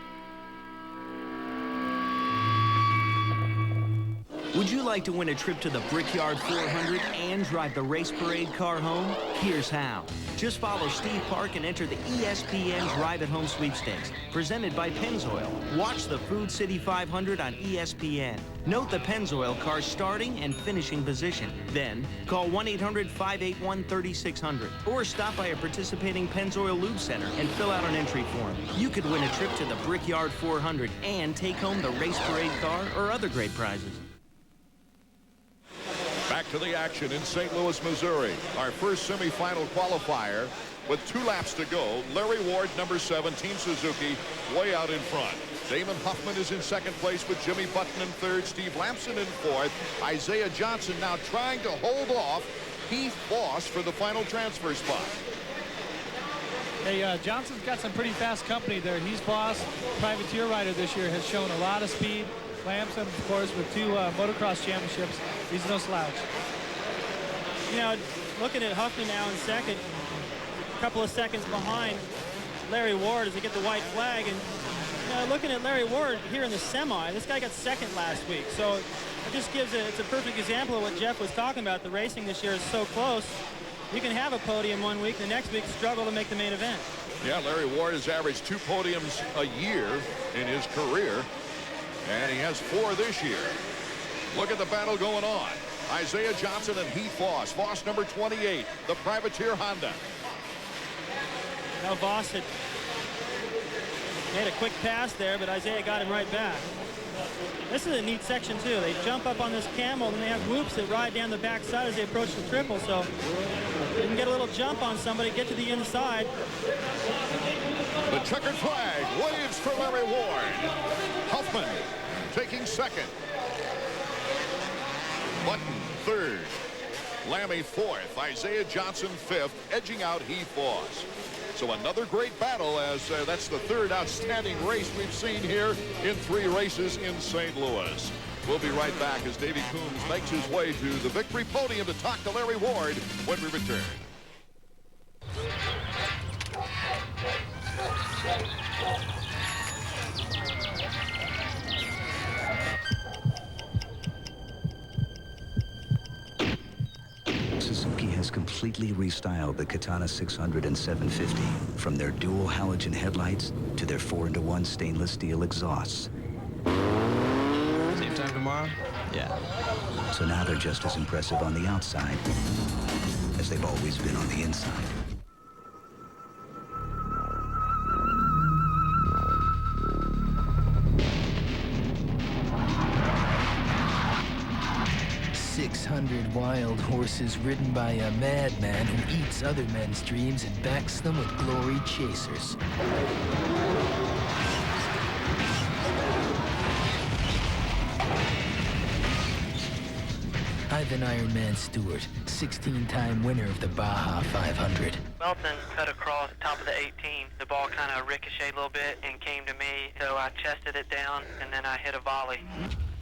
Would you like to win a trip to the Brickyard 400 and drive the race parade car home? Here's how. Just follow Steve Park and enter the ESPN Drive at Home Sweepstakes, presented by Pennzoil. Watch the Food City 500 on ESPN. Note the Pennzoil car's starting and finishing position. Then call 1-800-581-3600 or stop by a participating Pennzoil Lube Center and fill out an entry form. You could win a trip to the Brickyard 400 and take home the race parade car or other great prizes. Back to the action in St. Louis, Missouri. Our first semifinal qualifier with 2 laps to go. Larry Ward, number 7, Team Suzuki, way out in front. Damon Huffman is in second place with Jimmy Button in third, Steve Lamson in fourth. Isaiah Johnson now trying to hold off Heath Voss for the final transfer spot. Hey, Johnson's got some pretty fast company there. He's Voss, privateer rider this year, has shown a lot of speed. Lamson, of course, with 2 motocross championships. He's no slouch. Looking at Huffman now in second, a couple of seconds behind Larry Ward as they get the white flag. And looking at Larry Ward here in the semi, this guy got second last week. So it just it's a perfect example of what Jeff was talking about. The racing this year is so close. You can have a podium one week, the next week struggle to make the main event. Yeah, Larry Ward has averaged 2 podiums a year in his career. And he has 4 this year. Look at the battle going on. Isaiah Johnson and Heath Voss. Voss number 28, the privateer Honda. Now Voss had made a quick pass there, but Isaiah got him right back. This is a neat section too. They jump up on this camel and they have whoops that ride down the backside as they approach the triple. So you can get a little jump on somebody, get to the inside. The checkered flag waves for Larry Ward. Huffman taking second. Button third. Lammy fourth. Isaiah Johnson fifth, edging out Heath Voss. So another great battle as that's the 3rd outstanding race we've seen here in 3 races in St. Louis. We'll be right back as Davey Coombs makes his way to the victory podium to talk to Larry Ward when we return. completely restyled the Katana 600 and 750, from their dual halogen headlights to their 4-into-1 stainless steel exhausts. Same time tomorrow? Yeah. So now they're just as impressive on the outside as they've always been on the inside. "600 wild horses ridden by a madman who eats other men's dreams and backs them with glory chasers." Ivan Ironman Stewart, 16-time winner of the Baja 500. Melton cut across top of the 18. The ball kind of ricocheted a little bit and came to me, so I chested it down, and then I hit a volley.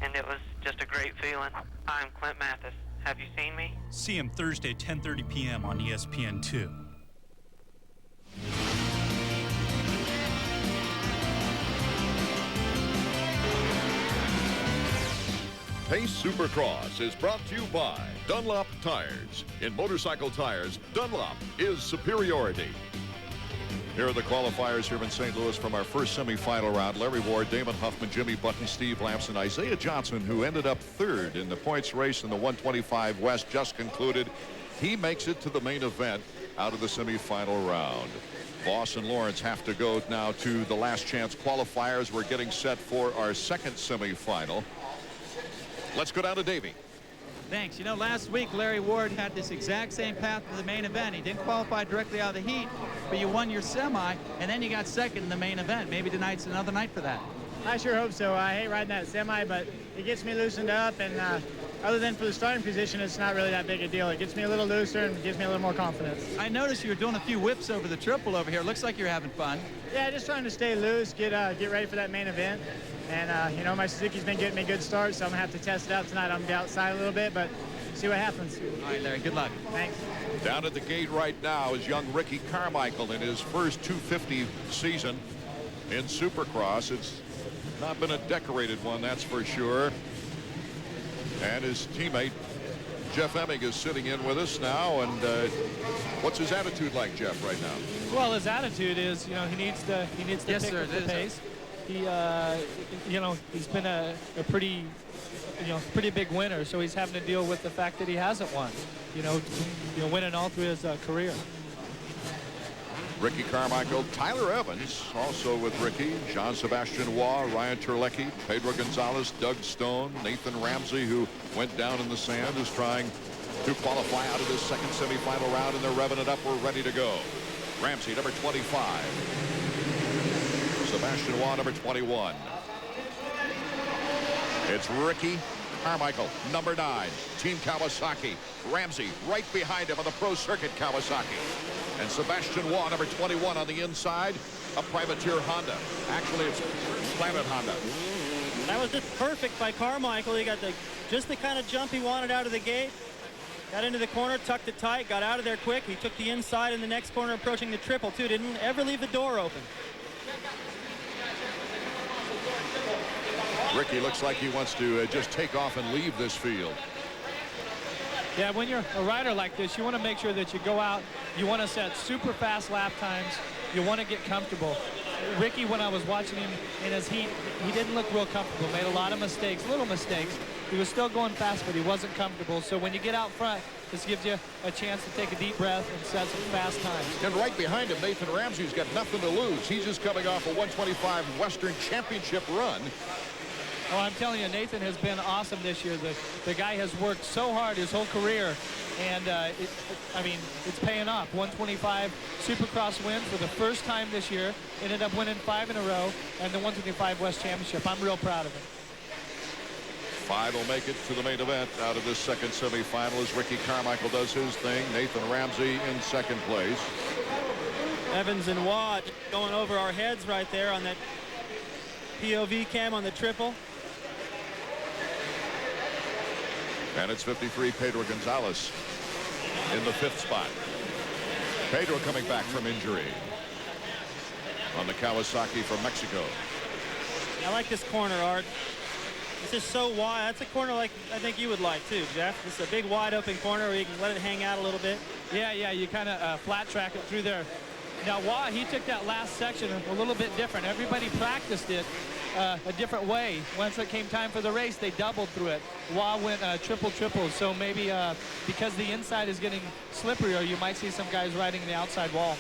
And it was just a great feeling. I'm Clint Mathis. Have you seen me? See him Thursday, 10:30 p.m. on ESPN2. Pace Supercross is brought to you by Dunlop Tires. In motorcycle tires, Dunlop is superiority. Here are the qualifiers here in St. Louis from our first semifinal round. Larry Ward, Damon Huffman, Jimmy Button, Steve Lamson, Isaiah Johnson, who ended up third in the points race in the 125 West, just concluded. He makes it to the main event out of the semifinal round. Voss and Lawrence have to go now to the last chance qualifiers. We're getting set for our second semifinal. Let's go down to Davey. Thanks. You know, last week Larry Ward had this exact same path to the main event. He didn't qualify directly out of the heat, but you won your semi, and then you got second in the main event. Maybe tonight's another night for that. I sure hope so. I hate riding that semi, but it gets me loosened up, and other than for the starting position, it's not really that big a deal. It gets me a little looser and gives me a little more confidence. I noticed you were doing a few whips over the triple over here. Looks like you're having fun. Yeah, just trying to stay loose, get ready for that main event. And, you know, my Suzuki's been getting me good starts, so I'm going to have to test it out tonight. I'm going to be outside a little bit, but see what happens. All right, Larry, good luck. Thanks. Down at the gate right now is young Ricky Carmichael in his first 250 season in Supercross. It's not been a decorated one, that's for sure. And his teammate, Jeff Emming, is sitting in with us now. And what's his attitude like, Jeff, right now? Well, his attitude is, you know, he needs to yes, pick sir, up the pace. He, you know, he's been a pretty big winner, so he's having to deal with the fact that he hasn't won. You know, winning all through his career. Ricky Carmichael, Tyler Evans, also with Ricky, Jean-Sebastian Waugh, Ryan Terlecki, Pedro Gonzalez, Doug Stone, Nathan Ramsey, who went down in the sand, is trying to qualify out of this second semifinal round, and they're revving it up. We're ready to go. Ramsey, number 25. Sebastian Waugh, number 21. It's Ricky Carmichael, number 9. Team Kawasaki. Ramsey right behind him on the pro circuit, Kawasaki. And Sebastian Waugh, number 21 on the inside, a Privateer Honda. Actually, it's Planet Honda. That was just perfect by Carmichael. He got just the kind of jump he wanted out of the gate. Got into the corner, tucked it tight, got out of there quick. He took the inside in the next corner, approaching the triple, too. Didn't ever leave the door open. Ricky looks like he wants to just take off and leave this field. Yeah, when you're a rider like this, you want to make sure that you go out, you want to set super fast lap times, you want to get comfortable. Ricky, when I was watching him in his heat, he didn't look real comfortable, made a lot of mistakes, little mistakes. He was still going fast, but he wasn't comfortable. So when you get out front, this gives you a chance to take a deep breath and set some fast times. And right behind him, Nathan Ramsey's got nothing to lose. He's just coming off a 125 Western Championship run. Oh, I'm telling you, Nathan has been awesome this year. The guy has worked so hard his whole career, and I mean, it's paying off. 125 Supercross win for the first time this year. Ended up winning 5 in a row, and the 125 West Championship. I'm real proud of him. 5 will make it to the main event out of this second semifinal as Ricky Carmichael does his thing. Nathan Ramsey in second place. Evans and Waugh going over our heads right there on that POV cam on the triple. And it's 53, Pedro Gonzalez in the 5th spot. Pedro coming back from injury on the Kawasaki from Mexico. I like this corner, Art. This is so wide. That's a corner like I think you would like too, Jeff. This is a big wide open corner where you can let it hang out a little bit. Yeah, you kind of flat track it through there. Now, he took that last section a little bit different. Everybody practiced it a different way. Once it came time for the race, they doubled through it. Went triple. So maybe because the inside is getting slipperier, you might see some guys riding the outside wall.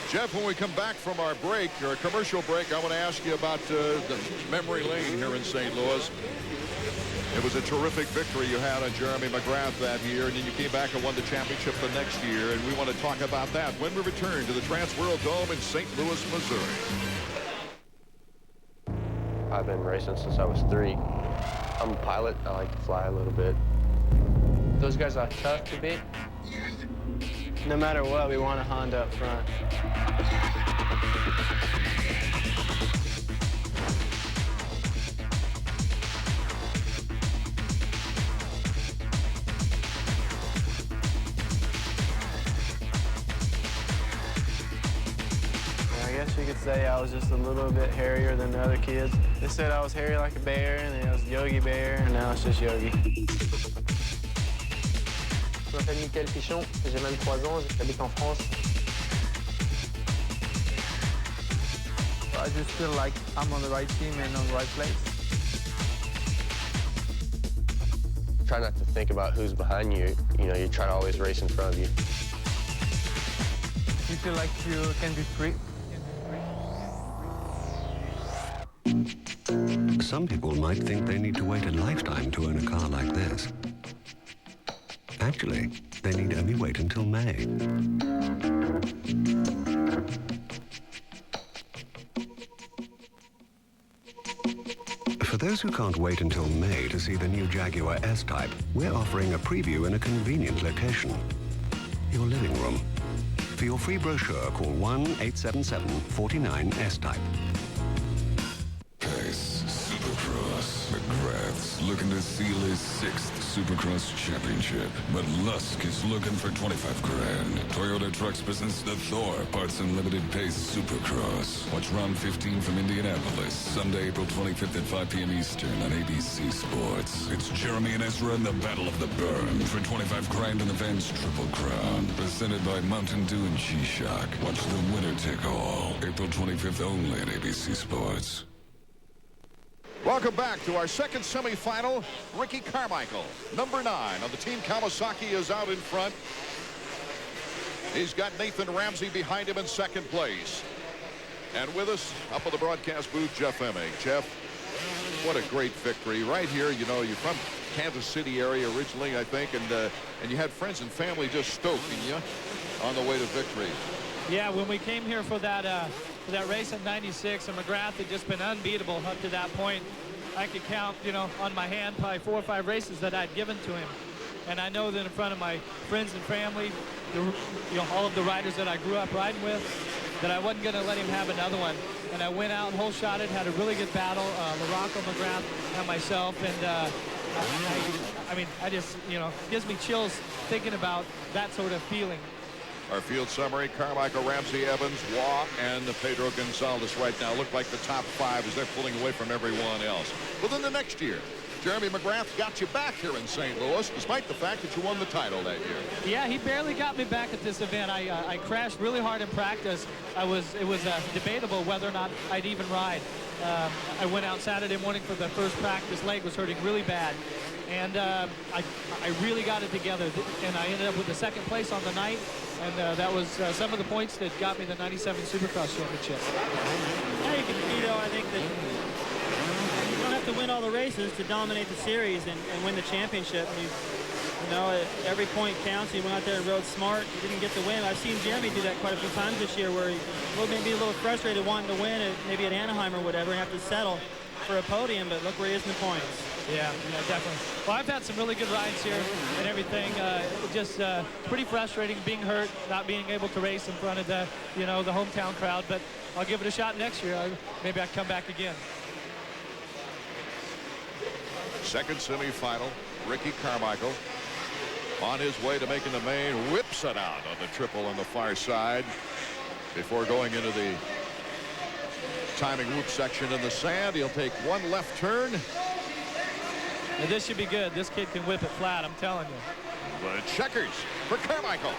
Jeff, when we come back from our break, or commercial break, I want to ask you about the memory lane here in St. Louis. It was a terrific victory you had on Jeremy McGrath that year, and then you came back and won the championship the next year, and we want to talk about that when we return to the Trans World Dome in St. Louis, Missouri. I've been racing since I was 3. I'm a pilot. I like to fly a little bit. Those guys are tough to beat. No matter what, we want a Honda up front. I guess you could say I was just a little bit hairier than the other kids. They said I was hairy like a bear, and then I was Yogi Bear, and now it's just Yogi. Je m'appelle Michael Pichon, j'ai 23 ans, j'habite en France. I just feel like I'm on the right team and on the right place. Try not to think about who's behind you. You know, you try to always race in front of you. You feel like you can be free? Some people might think they need to wait a lifetime to own a car like this. Actually, they need only wait until May. For those who can't wait until May to see the new Jaguar S-Type, we're offering a preview in a convenient location. Your living room. For your free brochure, call 1-877-49-S-Type. Pace Supercross. McGrath's looking to seal his 6th Supercross championship, but Lusk is looking for 25 grand. Toyota Trucks presents the Thor Parts Unlimited Pace Supercross. Watch round 15 from Indianapolis, Sunday, April 25th at 5 p.m. Eastern on ABC Sports. It's Jeremy and Ezra in the Battle of the Burn for 25 grand in the Vans Triple Crown. Presented by Mountain Dew and G-Shock. Watch the winner take all, April 25th only at ABC Sports. Welcome back to our second semifinal. Ricky Carmichael, number 9 on the team Kawasaki, is out in front. He's got Nathan Ramsey behind him in second place. And with us up on the broadcast booth, Jeff Emig. Jeff, what a great victory right here. You know, you're from Kansas City area originally, I think, and you had friends and family just stoking you on the way to victory. Yeah, when we came here for that race in '96, and McGrath had just been unbeatable up to that point. I could count, you know, on my hand probably 4 or 5 races that I'd given to him. And I know that in front of my friends and family, all of the riders that I grew up riding with, that I wasn't going to let him have another one. And I went out and whole-shotted, had a really good battle, LaRocco, McGrath, and myself. And I mean, I just, you know, gives me chills thinking about that sort of feeling. Our field summary: Carmichael, Ramsey, Evans, Waugh, and Pedro Gonzalez right now look like the top 5 as they're pulling away from everyone else. Well, then the next year, Jeremy McGrath got you back here in St. Louis, despite the fact that you won the title that year. Yeah, he barely got me back at this event. I crashed really hard in practice. It was debatable whether or not I'd even ride. I went out Saturday morning for the first practice. Leg was hurting really bad. And I really got it together, and I ended up with the 2nd place on the night, and that was some of the points that got me the '97 Supercross championship. Yeah, I think that you don't have to win all the races to dominate the series and win the championship. You know, every point counts. He went out there and rode smart. He didn't get the win. I've seen Jeremy do that quite a few times this year, where he may be a little frustrated wanting to win, maybe at Anaheim or whatever, and have to settle for a podium, but look where he is in the points. Yeah, definitely. Well, I've had some really good rides here and everything. Just pretty frustrating being hurt, not being able to race in front of the hometown crowd, but I'll give it a shot next year. Maybe I can come back again. Second semifinal, Ricky Carmichael on his way to making the main, whips it out on the triple on the far side before going into the timing whoop section in the sand. He'll take one left turn And this should be good. This kid can whip it flat, I'm telling you. The checkers for Carmichael.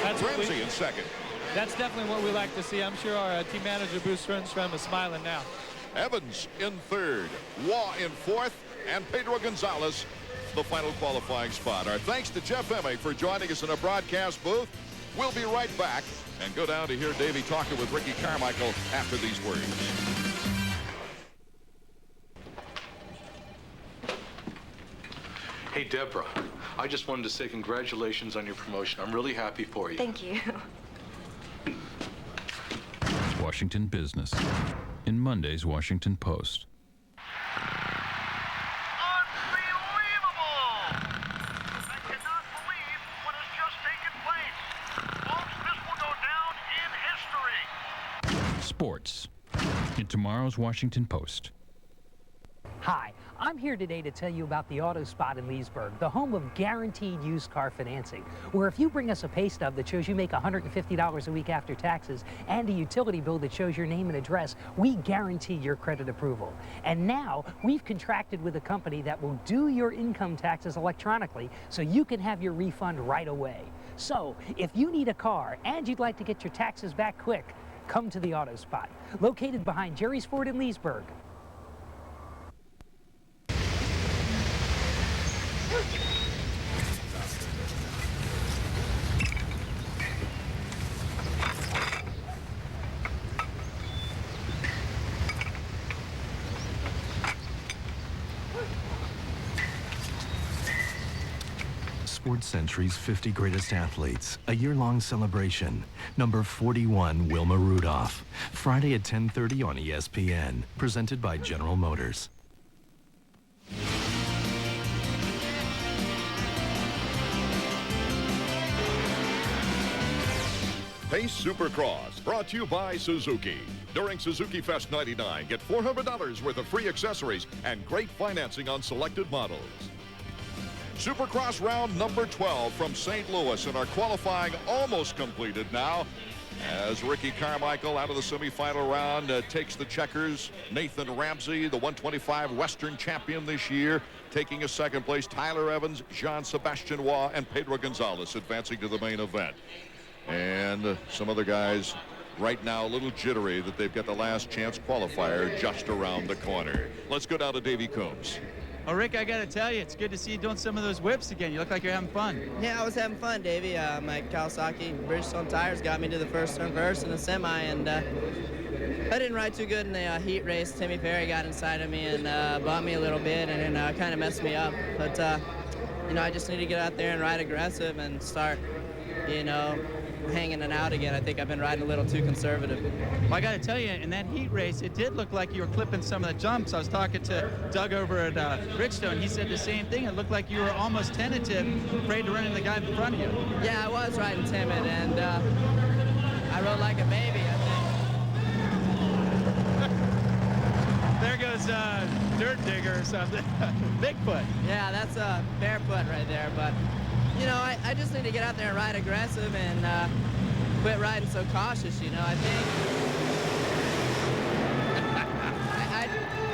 That's Ramsey in second. That's definitely what we like to see. I'm sure our team manager, Bruce Rundstrom, is smiling now. Evans in third, Waugh in fourth, and Pedro Gonzalez the final qualifying spot. Our thanks to Jeff Emme for joining us in a broadcast booth. We'll be right back and go down to hear Davey talking with Ricky Carmichael after these words. Hey, Deborah, I just wanted to say congratulations on your promotion. I'm really happy for you. Thank you. Washington Business in Monday's Washington Post. Sports in tomorrow's Washington Post. Hi, I'm here today to tell you about the Auto Spot in Leesburg, the home of guaranteed used car financing, where if you bring us a pay stub that shows you make $150 a week after taxes and a utility bill that shows your name and address, we guarantee your credit approval. And now we've contracted with a company that will do your income taxes electronically so you can have your refund right away. So if you need a car and you'd like to get your taxes back quick, come to the Auto Spot, located behind Jerry's Ford in Leesburg. Sports Century's 50 Greatest Athletes, a year-long celebration. Number 41, Wilma Rudolph. Friday at 10:30 on ESPN. Presented by General Motors. Pace Supercross, brought to you by Suzuki. During Suzuki Fest 99, get $400 worth of free accessories and great financing on selected models. Supercross round number 12 from St. Louis, and our qualifying almost completed now as Ricky Carmichael out of the semifinal round takes the checkers. Nathan Ramsey, the 125 Western champion this year, taking a second place. Tyler Evans, Jean-Sebastian Waugh, and Pedro Gonzalez advancing to the main event. And some other guys right now a little jittery that they've got the last chance qualifier just around the corner. Let's go down to Davey Coombs. Well, Rick, I got to tell you, it's good to see you doing some of those whips again. You look like you're having fun. Yeah, I was having fun, Davey. My Kawasaki Bridgestone tires got me to the first turn first in the semi, and I didn't ride too good in the heat race. Timmy Perry got inside of me and bumped me a little bit, and then kind of messed me up. But, you know, I just need to get out there and ride aggressive and start, you know, hanging it out again. I think I've been riding a little too conservative. Well, I got to tell you, in that heat race, it did look like you were clipping some of the jumps. I was talking to Doug over at Bridgestone. He said the same thing. It looked like you were almost tentative, afraid to run into the guy in front of you. Yeah, I was riding timid, and I rode like a baby, I think. There goes Dirt Digger or something. Bigfoot. Yeah, that's a barefoot right there, but you know, I just need to get out there and ride aggressive and quit riding so cautious, you know. I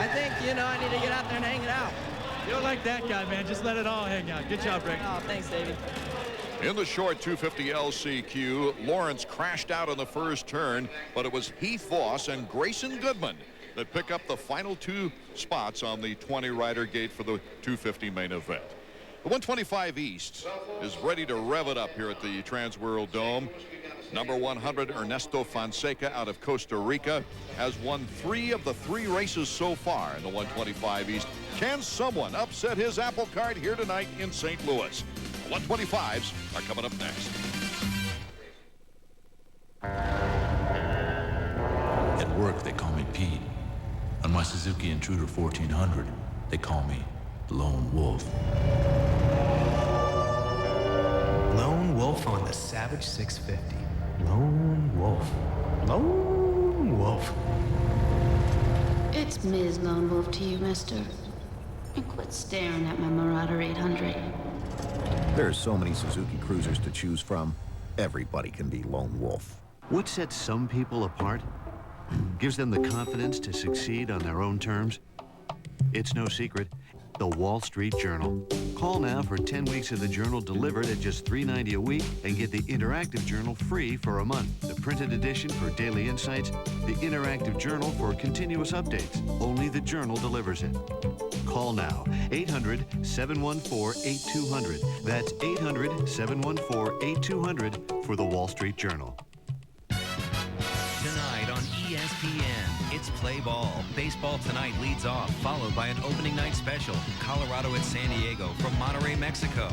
think, you know, I need to get out there and hang it out. You don't like that guy, man. Just let it all hang out. Good job, Rick. Oh, thanks, Davey. In the short 250 LCQ, Lawrence crashed out in the first turn, but it was Heath Voss and Grayson Goodman that pick up the final two spots on the 20-rider gate for the 250 main event. The 125 East is ready to rev it up here at the Trans World Dome. Number 100, Ernesto Fonseca out of Costa Rica, has won 3 of the 3 races so far in the 125 East. Can someone upset his apple cart here tonight in St. Louis? The 125s are coming up next. At work, they call me Pete. On my Suzuki Intruder 1400, they call me Lone Wolf. Lone Wolf on the Savage 650. Lone Wolf. Lone Wolf. It's Ms. Lone Wolf to you, mister. And quit staring at my Marauder 800. There's so many Suzuki Cruisers to choose from. Everybody can be Lone Wolf. What sets some people apart? Gives them the confidence to succeed on their own terms? It's no secret, the Wall Street Journal. Call now for 10 weeks of the Journal delivered at just $3.90 a week and get the interactive Journal free for a month. The printed edition for daily insights, the interactive Journal for continuous updates. Only the Journal delivers it. Call now, 800-714-8200. That's 800-714-8200 for the Wall Street Journal. Tonight on ESPN, it's play ball. Baseball tonight leads off, followed by an opening night special. Colorado at San Diego from Monterrey, Mexico.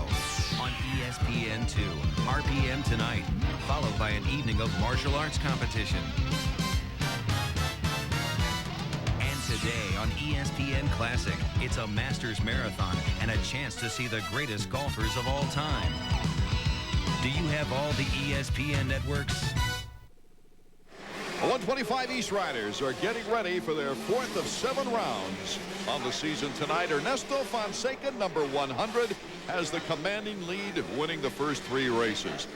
On ESPN2, RPM tonight, followed by an evening of martial arts competition. And today on ESPN Classic, it's a Masters Marathon and a chance to see the greatest golfers of all time. Do you have all the ESPN networks? The 125 East Riders are getting ready for their 4th of 7 rounds on the season tonight. Ernesto Fonseca, number 100, has the commanding lead, winning the first 3 races.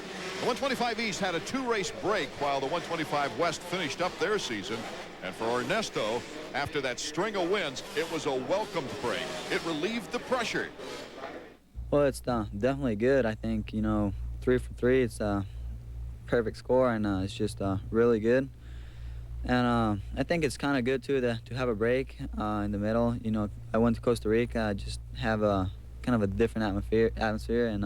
The 125 East had a 2-race break while the 125 West finished up their season. And for Ernesto, after that string of wins, it was a welcomed break. It relieved the pressure. Well, it's definitely good. I think, 3 for 3, it's a perfect score, and it's just really good. And I think it's kind of good too to have a break in the middle. I went to Costa Rica, just have a kind of a different atmosphere, and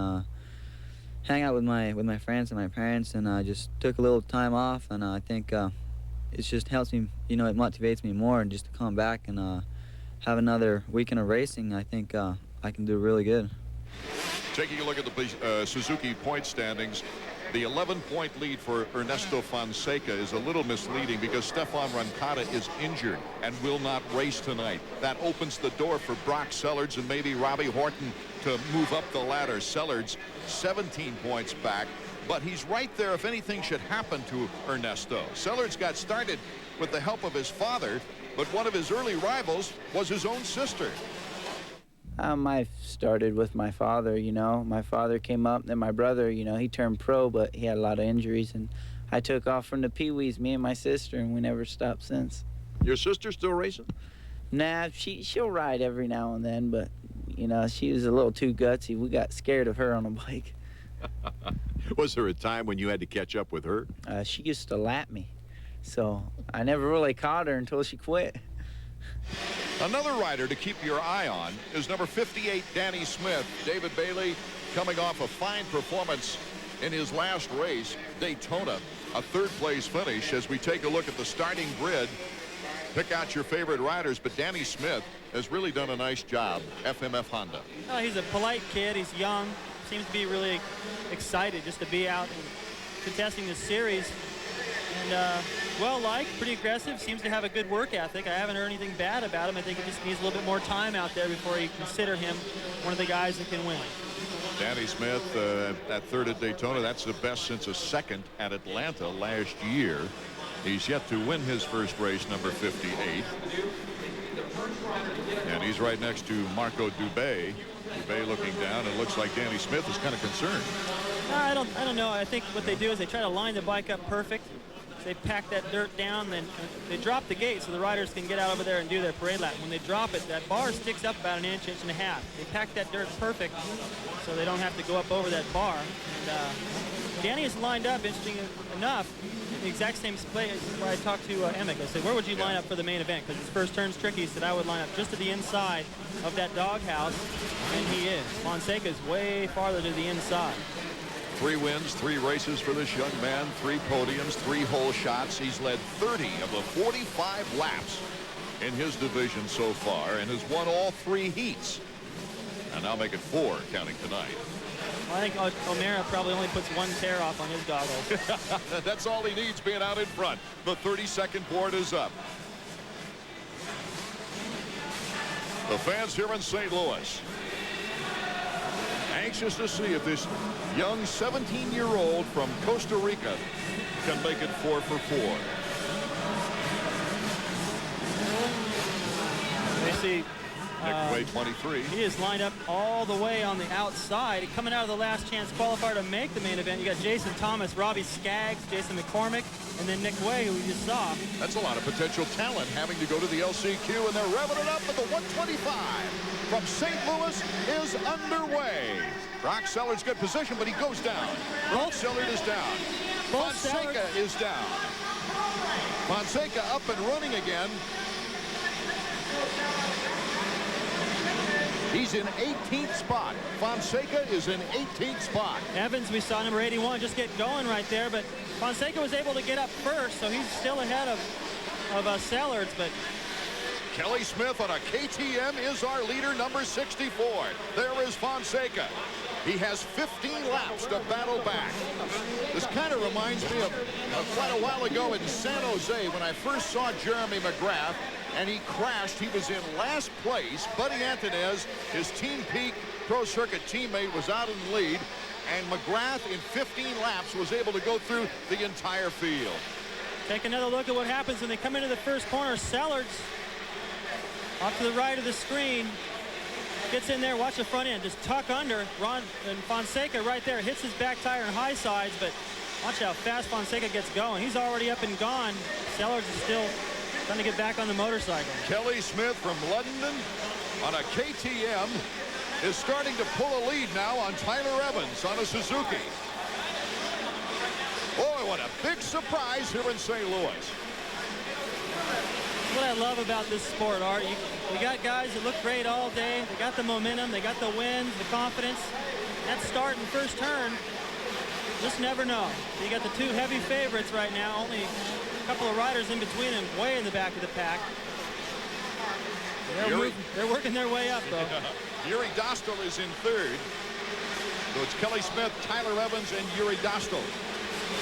hang out with my friends and my parents, and I just took a little time off, and I think it just helps me. It motivates me more, and just to come back and have another weekend of racing. I think I can do really good. Taking a look at the Suzuki point standings. The 11-point lead for Ernesto Fonseca is a little misleading because Stefan Roncada is injured and will not race tonight. That opens the door for Brock Sellards and maybe Robbie Horton to move up the ladder. Sellards 17 points back, but he's right there if anything should happen to Ernesto. Sellards got started with the help of his father, but one of his early rivals was his own sister. I started with my father, My father came up, then my brother, he turned pro, but he had a lot of injuries, and I took off from the Pee-wees, me and my sister, and we never stopped since. Your sister still racing? Nah, she'll ride every now and then, but, she was a little too gutsy. We got scared of her on a bike. Was there a time when you had to catch up with her? She used to lap me, so I never really caught her until she quit. Another rider to keep your eye on is number 58, Danny Smith. David Bailey coming off a fine performance in his last race, Daytona. A 3rd-place finish as we take a look at the starting grid. Pick out your favorite riders, but Danny Smith has really done a nice job. FMF Honda. Oh, he's a polite kid. He's young. Seems to be really excited just to be out and contesting this series. And well-liked, pretty aggressive, seems to have a good work ethic. I haven't heard anything bad about him. I think he just needs a little bit more time out there before you consider him one of the guys that can win. Danny Smith at 3rd at Daytona. That's the best since a 2nd at Atlanta last year. He's yet to win his first race, number 58. And he's right next to Marco Dubé. Dubé looking down, and it looks like Danny Smith is kind of concerned. I don't know. I think what they do is they try to line the bike up perfect. They pack that dirt down, then they drop the gate so the riders can get out over there and do their parade lap. When they drop it, that bar sticks up about an inch, inch and a half. They pack that dirt perfect so they don't have to go up over that bar. And Danny is lined up, interesting enough, in the exact same place where I talked to Emick. I said, where would you line up for the main event? Because his first turn's tricky. He said, I would line up just to the inside of that doghouse, and he is. Fonseca's way farther to the inside. 3 wins, 3 races for this young man, 3 podiums, 3 hole shots. He's led 30 of the 45 laps in his division so far and has won all 3 heats. And now make it 4 counting tonight. Well, I think O'Mara probably only puts 1 tear off on his goggles. That's all he needs, being out in front. The 32nd board is up. The fans here in St. Louis anxious to see if this young 17-year-old from Costa Rica can make it 4 for 4. They see Nick Way, 23. He is lined up all the way on the outside. Coming out of the last chance qualifier to make the main event, you got Jason Thomas, Robbie Skaggs, Jason McCormick, and then Nick Way, who we just saw. That's a lot of potential talent having to go to the LCQ, and they're revving it up at the 125 from St. Louis is underway. Brock Sellard's good position, but he goes down. Brock Sellard is down. Fonseca is down. Fonseca up and running again. He's in 18th spot. Fonseca is in 18th spot. Evans, we saw number 81 just get going right there, but Fonseca was able to get up first, so he's still ahead of Sellards. But Kelly Smith on a KTM is our leader, number 64. There is Fonseca. He has 15 laps to battle back. This kind of reminds me of quite a while ago in San Jose when I first saw Jeremy McGrath, and he crashed. He was in last place. Buddy Antonez, his Team Peak Pro Circuit teammate, was out in the lead, and McGrath in 15 laps was able to go through the entire field. Take another look at what happens when they come into the first corner. Sellards off to the right of the screen. Gets in there, watch the front end, just tuck under. Ron and Fonseca right there, hits his back tire and high sides, but watch how fast Fonseca gets going. He's already up and gone. Sellards is still trying to get back on the motorcycle. Kelly Smith from London on a KTM is starting to pull a lead now on Tyler Evans on a Suzuki. Boy, what a big surprise here in St. Louis. What I love about this sport, Art, we got guys that look great all day. They got the momentum, they got the wins, the confidence. That start and first turn, just never know. You got the two heavy favorites right now, only a couple of riders in between them, way in the back of the pack. They're working their way up, though. Yuri Dostal is in third. So it's Kelly Smith, Tyler Evans, and Yuri Dostal.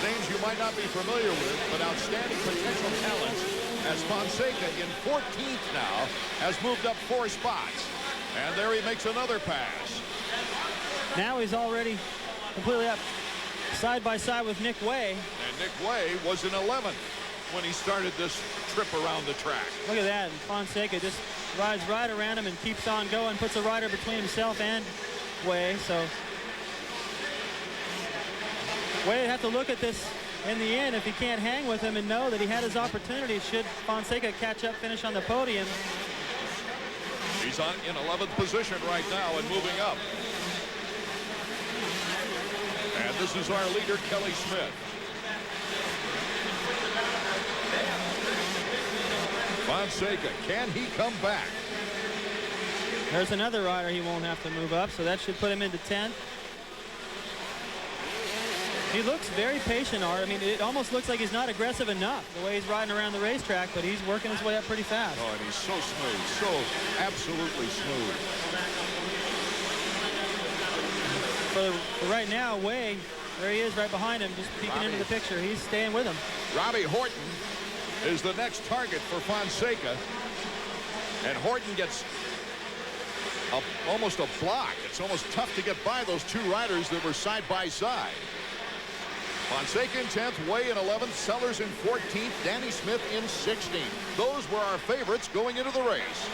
Names you might not be familiar with, but outstanding potential talents, as Fonseca in 14th now has moved up 4 spots. And there he makes another pass. Now he's already completely up side by side with Nick Way. And Nick Way was in 11th when he started this trip around the track. Look at that. And Fonseca just rides right around him and keeps on going, puts a rider between himself and Way. So Way would have to look at this in the end if he can't hang with him and know that he had his opportunity should Fonseca catch up, finish on the podium. He's in 11th position right now and moving up. And this is our leader, Kelly Smith. Fonseca, can he come back? There's another rider he won't have to move up, so that should put him into 10th. He looks very patient, Art. I mean, it almost looks like he's not aggressive enough the way he's riding around the racetrack, but he's working his way up pretty fast. Oh, and he's so smooth, so absolutely smooth. For right now, Way, there he is right behind him, just peeking into the picture. He's staying with him. Robbie Horton is the next target for Fonseca. And Horton gets almost a block. It's almost tough to get by those two riders that were side by side. Fonseca in 10th, Way in 11th, Sellers in 14th, Danny Smith in 16th. Those were our favorites going into the race.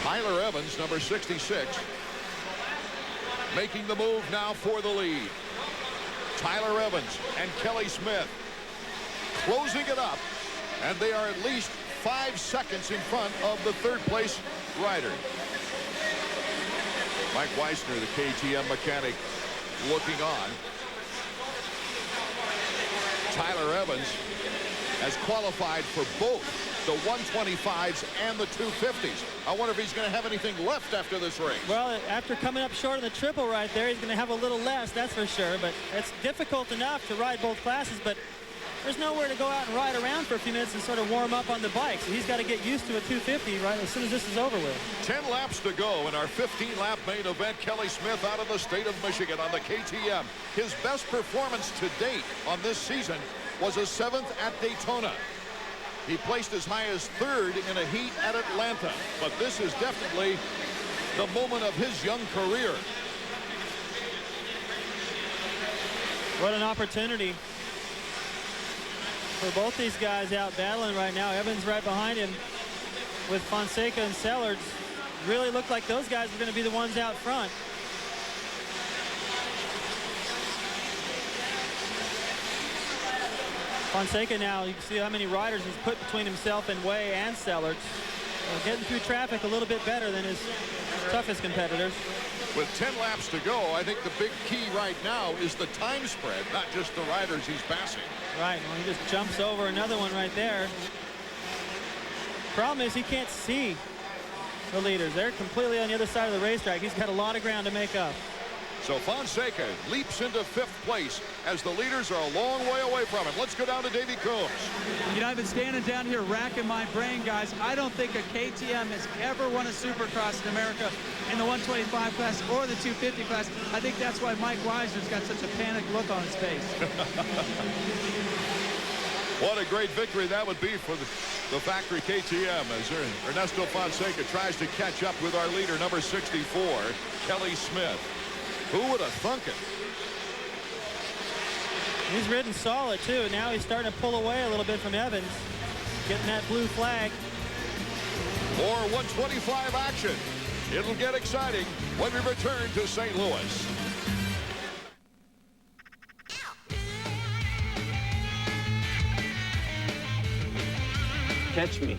Tyler Evans, number 66, making the move now for the lead. Tyler Evans and Kelly Smith closing it up, and they are at least 5 seconds in front of the third place rider. Mike Weissner, the KTM mechanic, looking on. Tyler Evans has qualified for both the 125s and the 250s. I wonder if he's going to have anything left after this race. Well, after coming up short on the triple right there, he's going to have a little less, that's for sure. But it's difficult enough to ride both classes, but there's nowhere to go out and ride around for a few minutes and sort of warm up on the bike. So he's got to get used to a 250 right as soon as this is over with. 10 laps to go in our 15-lap main event. Kelly Smith out of the state of Michigan on the KTM. His best performance to date on this season was a 7th at Daytona. He placed as high as 3rd in a heat at Atlanta. But this is definitely the moment of his young career. What an opportunity for both these guys out battling right now. Evans right behind him with Fonseca and Sellards. Really looked like those guys were going to be the ones out front. Fonseca now, you can see how many riders he's put between himself and Way and Sellards. Getting through traffic a little bit better than his toughest competitors. With 10 laps to go, I think the big key right now is the time spread, not just the riders he's passing. Right, well, he just jumps over another one right there. Problem is he can't see the leaders. They're completely on the other side of the racetrack. He's got a lot of ground to make up. So Fonseca leaps into 5th place as the leaders are a long way away from him. Let's go down to Davey Coombs. You know, I've been standing down here racking my brain, guys. I don't think a KTM has ever won a Supercross in America in the 125 class or the 250 class. I think that's why Mike Weiser's got such a panicked look on his face. What a great victory that would be for the factory KTM as Ernesto Fonseca tries to catch up with our leader, number 64, Kelly Smith. Who would have thunk it? He's ridden solid, too. Now he's starting to pull away a little bit from Evans. Getting that blue flag. More 125 action. It'll get exciting when we return to St. Louis. Catch me.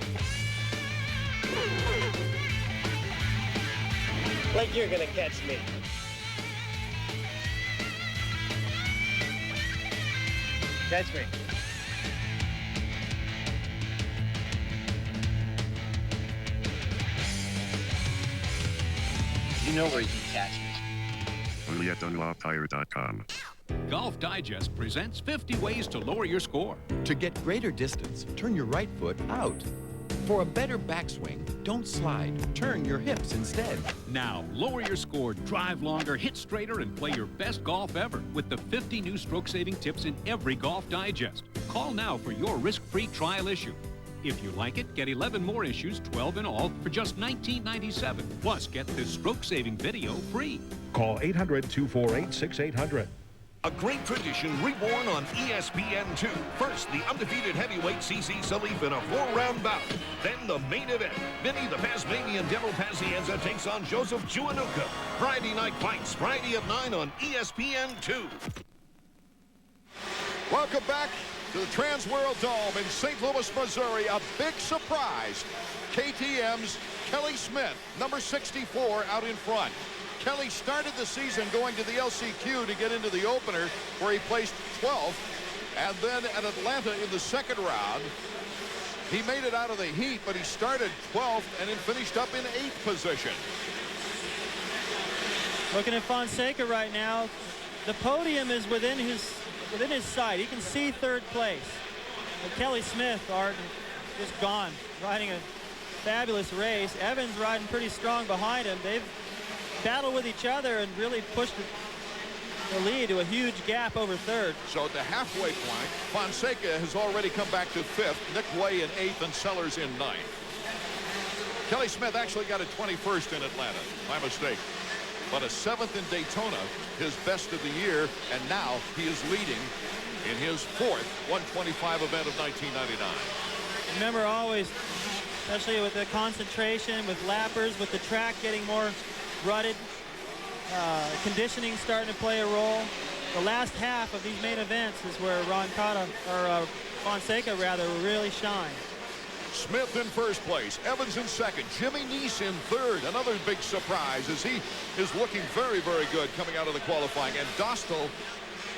Like you're gonna catch me. Catch me. You know where you can catch me. Only at DunlopTire.com. Golf Digest presents 50 ways to lower your score. To get greater distance, turn your right foot out. For a better backswing, don't slide. Turn your hips instead. Now, lower your score, drive longer, hit straighter, and play your best golf ever with the 50 new stroke-saving tips in every Golf Digest. Call now for your risk-free trial issue. If you like it, get 11 more issues, 12 in all, for just $19.97. Plus, get this stroke-saving video free. Call 800-248-6800. A great tradition reborn on ESPN2. First, the undefeated heavyweight CC Salif in a 4-round bout. Then the main event. Vinny the Tasmanian Devil Pazienza takes on Joseph Chuanuka. Friday night fights, Friday at 9 on ESPN2. Welcome back to the Trans World Dome in St. Louis, Missouri. A big surprise. KTM's Kelly Smith, number 64, out in front. Kelly started the season going to the LCQ to get into the opener, where he placed 12th. And then at Atlanta in the second round, he made it out of the heat, but he started 12th and then finished up in 8th position. Looking at Fonseca right now, the podium is within his sight. He can see 3rd place. But Kelly Smith, Art, just gone, riding a fabulous race. Evans riding pretty strong behind him. They've battled with each other and really pushed the lead to a huge gap over 3rd. So at the halfway point, Fonseca has already come back to 5th, Nick Way in 8th, and Sellers in 9th. Kelly Smith actually got a 21st in Atlanta. My mistake. But a 7th in Daytona, his best of the year, and now he is leading in his 4th 125 event of 1999. Remember always, especially with the concentration, with lappers, with the track getting more rutted, conditioning starting to play a role. The last half of these main events is where Fonseca will really shine. Smith in 1st place, Evans in 2nd, Jimmy Neese in 3rd. Another big surprise as he is looking very, very good coming out of the qualifying. And Dostal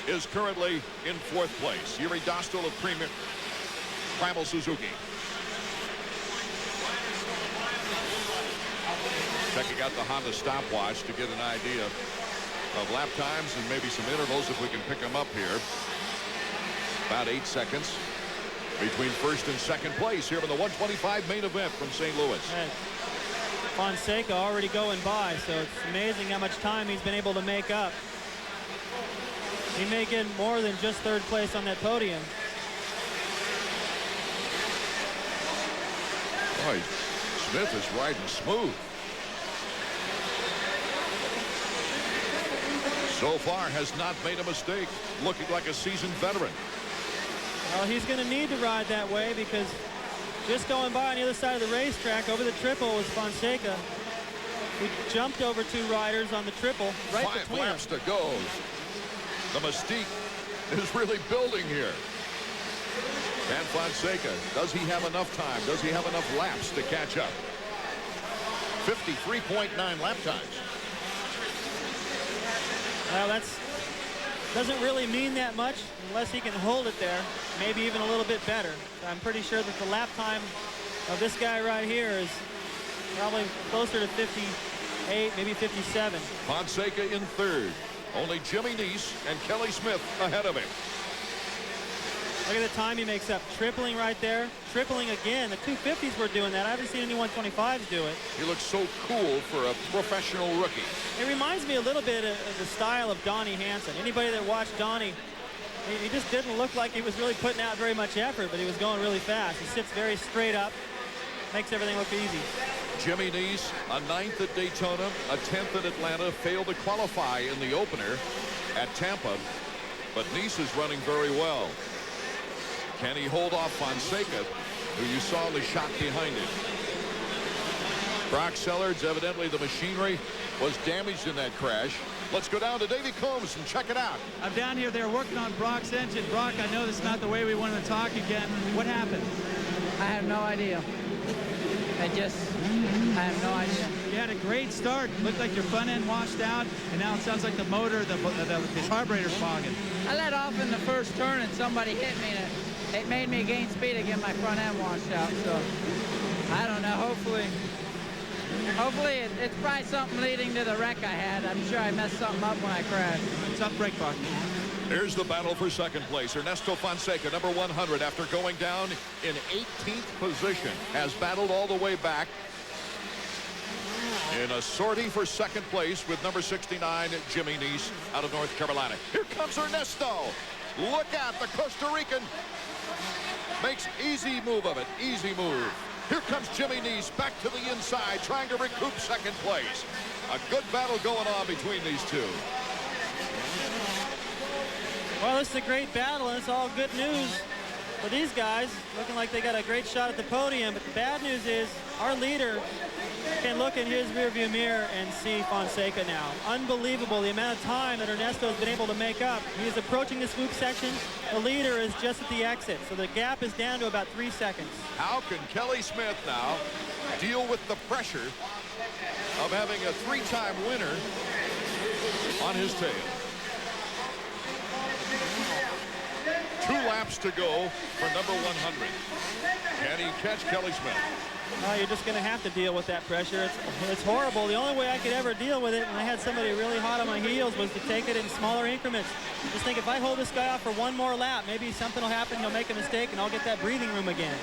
is currently in 4th place. Yuri Dostal of Primal Suzuki. Checking out the Honda stopwatch to get an idea of lap times and maybe some intervals if we can pick them up here. About 8 seconds between 1st and 2nd place here in the 125 main event from St. Louis. And Fonseca already going by, so it's amazing how much time he's been able to make up. He may get more than just 3rd place on that podium. Boy, Smith is riding smooth. So far has not made a mistake, looking like a seasoned veteran. Well, he's going to need to ride that way because just going by on the other side of the racetrack over the triple was Fonseca, who jumped over 2 riders on the triple right 5 between laps them. to go. The mystique is really building here. And Fonseca, does he have enough time? Does he have enough laps to catch up? 53.9 lap times. Well, that's doesn't really mean that much unless he can hold it there, maybe even a little bit better. I'm pretty sure that the lap time of this guy right here is probably closer to 58, maybe 57. Fonseca in 3rd. Only Jimmy Neese and Kelly Smith ahead of him. Look at the time he makes up. Tripling right there. Tripling again. The 250s were doing that. I haven't seen any 125s do it. He looks so cool for a professional rookie. It reminds me a little bit of the style of Donnie Hansen. Anybody that watched Donnie, he just didn't look like he was really putting out very much effort, but he was going really fast. He sits very straight up, makes everything look easy. Jimmy Neese, a 9th at Daytona, a 10th at Atlanta, failed to qualify in the opener at Tampa, but Neese is running very well. Can he hold off Fonseca, who you saw the shot behind him? Brock Sellards, evidently the machinery was damaged in that crash. Let's go down to Davey Combs and check it out. I'm down here. They're working on Brock's engine. Brock, I know this is not the way we wanted to talk again. What happened? I have no idea. I have no idea. You had a great start. Looked like your front end washed out, and now it sounds like the motor, the carburetor's fogging. I let off in the first turn, and somebody hit me, and it made me gain speed to get my front end washed out. So I don't know. Hopefully it's probably something leading to the wreck I had. I'm sure I messed something up when I crashed. Tough break, Buck. Here's the battle for 2nd place. Ernesto Fonseca, number 100, after going down in 18th position, has battled all the way back in a sortie for 2nd place with number 69, Jimmy Neese, out of North Carolina. Here comes Ernesto. Look out, the Costa Rican makes easy move of it. Easy move. Here comes Jimmy Neese back to the inside, trying to recoup 2nd place. A good battle going on between these two. Well, this is a great battle, and it's all good news for these guys. Looking like they got a great shot at the podium, but the bad news is our leader can look in his rearview mirror and see Fonseca now. Unbelievable the amount of time that Ernesto has been able to make up. He is approaching the swoop section. The leader is just at the exit, so the gap is down to about 3 seconds. How can Kelly Smith now deal with the pressure of having a 3-time winner on his tail? 2 laps to go for number 100. Can he catch Kelly Smith? Well, you're just going to have to deal with that pressure. It's horrible. The only way I could ever deal with it when I had somebody really hot on my heels was to take it in smaller increments. Just think, if I hold this guy off for 1 more lap, maybe something will happen, he'll make a mistake, and I'll get that breathing room again.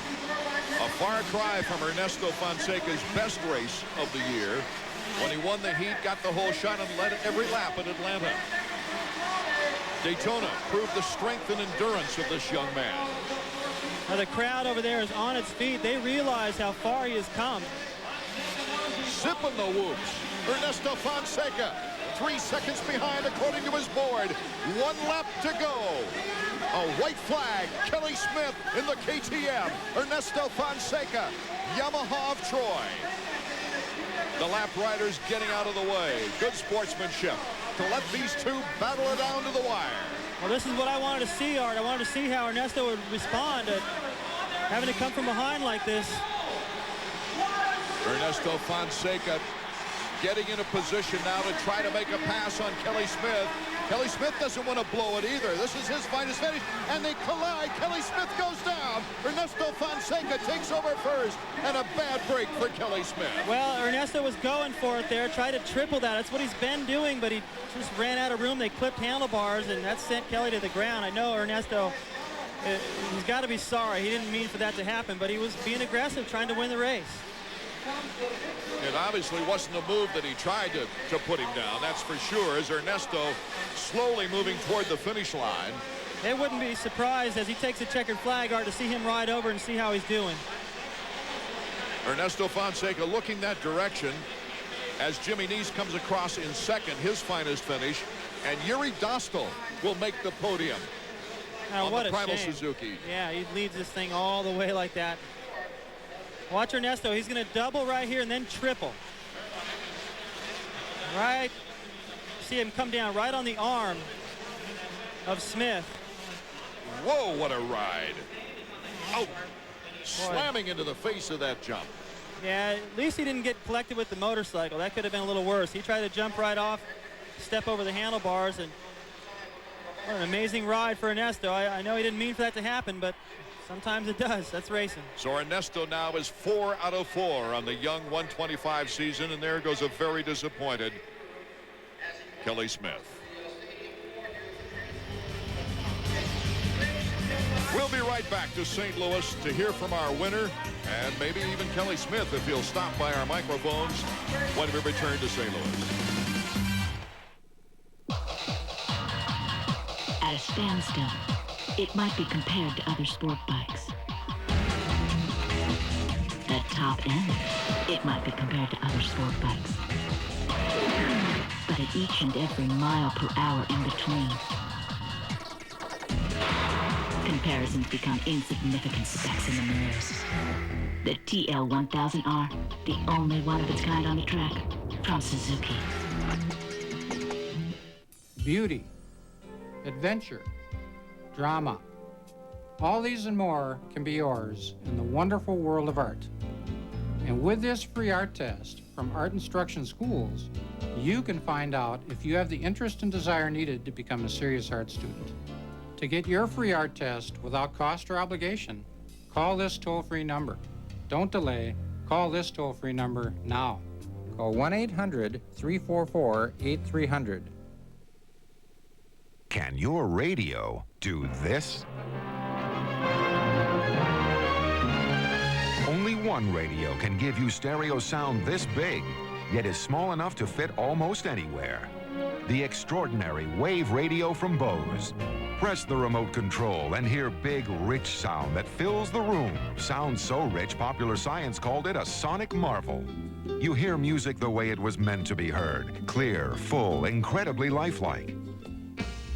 A far cry from Ernesto Fonseca's best race of the year, when he won the heat, got the whole shot, and led every lap at Atlanta. Daytona proved the strength and endurance of this young man. Now the crowd over there is on its feet. They realize how far he has come. Zipping the whoops. Ernesto Fonseca, 3 seconds behind according to his board. 1 lap to go. A white flag. Kelly Smith in the KTM. Ernesto Fonseca, Yamaha of Troy. The lap riders getting out of the way. Good sportsmanship to let these two battle it down to the wire. Well, this is what I wanted to see, Art. I wanted to see how Ernesto would respond to having to come from behind like this. Ernesto Fonseca getting in a position now to try to make a pass on Kelly Smith. Kelly Smith doesn't want to blow it either. This is his finest finish, and they collide. Kelly Smith goes down. Ernesto Fonseca takes over first, and a bad break for Kelly Smith. Well, Ernesto was going for it there, tried to triple that. That's what he's been doing, but he just ran out of room. They clipped handlebars, and that sent Kelly to the ground. I know Ernesto, he's got to be sorry. He didn't mean for that to happen, but he was being aggressive, trying to win the race. It obviously wasn't a move that he tried to put him down, that's for sure, as Ernesto slowly moving toward the finish line. It wouldn't be surprised as he takes a checkered flag, Art, to see him ride over and see how he's doing. Ernesto Fonseca looking that direction as Jimmy Neese comes across in second, his finest finish, and Yuri Dostal will make the podium. Now, what the a Primal shame. Suzuki. Yeah, he leads this thing all the way like that. Watch Ernesto. He's going to double right here and then triple. Right. See him come down right on the arm of Smith. Whoa, what a ride. Oh, slamming into the face of that jump. Yeah, at least he didn't get collected with the motorcycle. That could have been a little worse. He tried to jump right off, step over the handlebars, and what an amazing ride for Ernesto. I know he didn't mean for that to happen, but sometimes it does. That's racing. So Ernesto now is 4 out of 4 on the young 125 season, and there goes a very disappointed Kelly Smith. We'll be right back to St. Louis to hear from our winner and maybe even Kelly Smith if he'll stop by our microphones when we return to St. Louis. At a standstill, it might be compared to other sport bikes. At top end, it might be compared to other sport bikes. But at each and every mile per hour in between, comparisons become insignificant specks in the mirrors. The TL1000R, the only one of its kind on the track, from Suzuki. Beauty, adventure, drama. All these and more can be yours in the wonderful world of art. And with this free art test from Art Instruction Schools, you can find out if you have the interest and desire needed to become a serious art student. To get your free art test without cost or obligation, call this toll-free number. Don't delay. Call this toll-free number now. Call 1-800-344-8300. Can your radio do this? Only one radio can give you stereo sound this big, yet is small enough to fit almost anywhere. The extraordinary Wave Radio from Bose. Press the remote control and hear big, rich sound that fills the room. Sounds so rich, Popular Science called it a sonic marvel. You hear music the way it was meant to be heard. Clear, full, incredibly lifelike.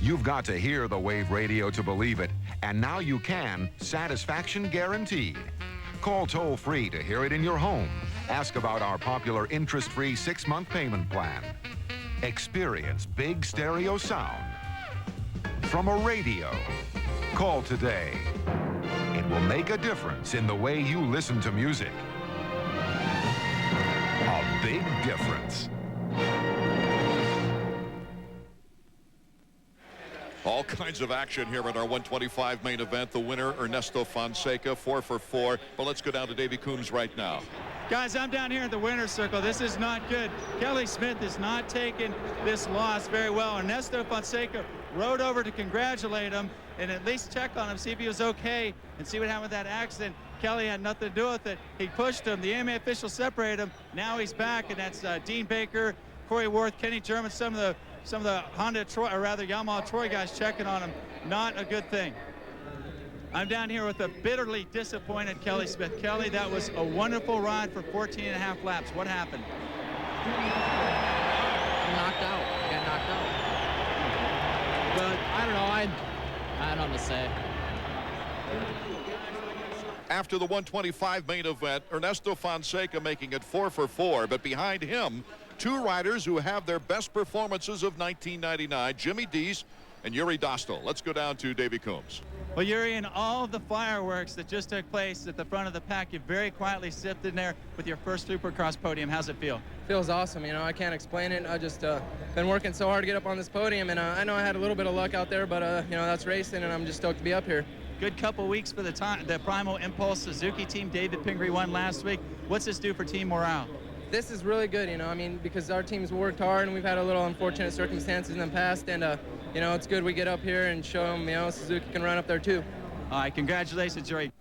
You've got to hear the Wave Radio to believe it, and now you can, satisfaction guaranteed. Call toll-free to hear it in your home. Ask about our popular interest-free 6-month payment plan. Experience big stereo sound from a radio. Call today. It will make a difference in the way you listen to music. A big difference. All kinds of action here at our 125 main event. The winner, Ernesto Fonseca, 4 for 4. But let's go down to Davey Coombs right now. Guys, I'm down here at the winner's circle. This is not good. Kelly Smith is not taking this loss very well. Ernesto Fonseca rode over to congratulate him and at least check on him, see if he was okay, and see what happened with that accident. Kelly had nothing to do with it. He pushed him. The AMA official separated him. Now he's back, and that's Dean Baker, Corey Worth, Kenny German, some of the Honda Troy, or rather Yamaha Troy guys checking on him. Not a good thing. I'm down here with a bitterly disappointed Kelly Smith. Kelly, that was a wonderful ride for 14 and a half laps. What happened? Knocked out. Got knocked out. But I don't know. I don't know what to say. After the 125 main event, Ernesto Fonseca making it 4 for 4, but behind him, 2 riders who have their best performances of 1999, Jimmy Dees and Yuri Dostal. Let's go down to Davey Coombs. Well, Yuri, in all of the fireworks that just took place at the front of the pack, you very quietly sipped in there with your first Supercross podium. How's it feel? Feels awesome. You know, I can't explain it. I just been working so hard to get up on this podium, and I know I had a little bit of luck out there, but you know, that's racing, and I'm just stoked to be up here. Good couple weeks for the Primal Impulse Suzuki team. David Pingree won last week. What's this do for team morale? This is really good, you know, I mean, because our team's worked hard and we've had a little unfortunate circumstances in the past, and you know, it's good we get up here and show them, you know, Suzuki can run up there too. All right, congratulations, Yuri.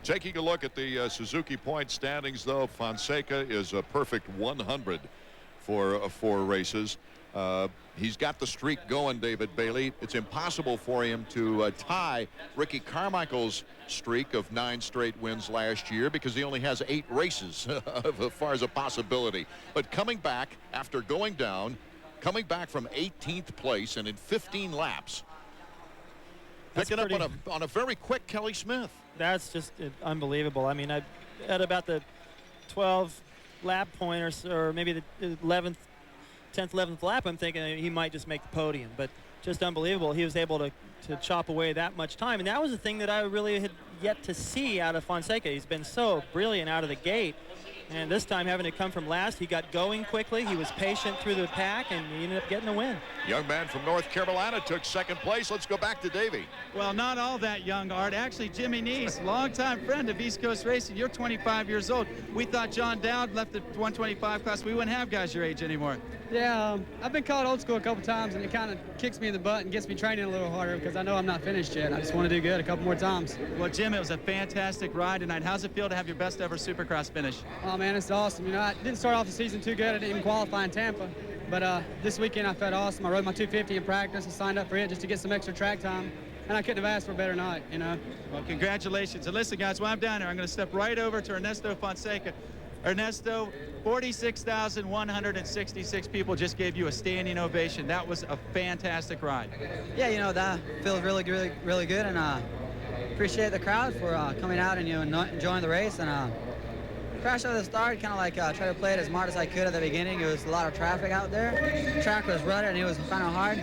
Taking a look at the Suzuki point standings, though, Fonseca is a perfect 100 for 4 races. He's got the streak going, David Bailey. It's impossible for him to tie Ricky Carmichael's streak of 9 straight wins last year because he only has 8 races as far as a possibility. But coming back after going down, coming back from 18th place and in 15 laps, Picking up on a very quick Kelly Smith. That's just unbelievable. I mean, at about the 12 lap point or maybe the 10th, 11th lap, I'm thinking he might just make the podium. But just unbelievable. He was able to chop away that much time. And that was the thing that I really had yet to see out of Fonseca. He's been so brilliant out of the gate. And this time, having to come from last, he got going quickly. He was patient through the pack, and he ended up getting the win. Young man from North Carolina took second place. Let's go back to Davey. Well, not all that young, Art. Actually, Jimmy Neese, longtime friend of East Coast Racing. You're 25 years old. We thought John Dowd left the 125 class. We wouldn't have guys your age anymore. Yeah, I've been called old school a couple times, and it kind of kicks me in the butt and gets me training a little harder because I know I'm not finished yet. I just want to do good a couple more times. Well, Jim, it was a fantastic ride tonight. How's it feel to have your best ever Supercross finish? Oh, man, it's awesome. You know, I didn't start off the season too good. I didn't even qualify in Tampa. But this weekend I felt awesome. I rode my 250 in practice and signed up for it just to get some extra track time. And I couldn't have asked for a better night, you know. Well, congratulations. And listen, guys, while I'm down there, I'm going to step right over to Ernesto Fonseca. Ernesto, 46,166 people just gave you a standing ovation. That was a fantastic ride. Yeah, you know, that feels really good, and appreciate the crowd for coming out and, you know, enjoying the race. And crash at the start, kind of like try to play it as smart as I could at the beginning. It was a lot of traffic out there. The track was rutted and it was kind of hard.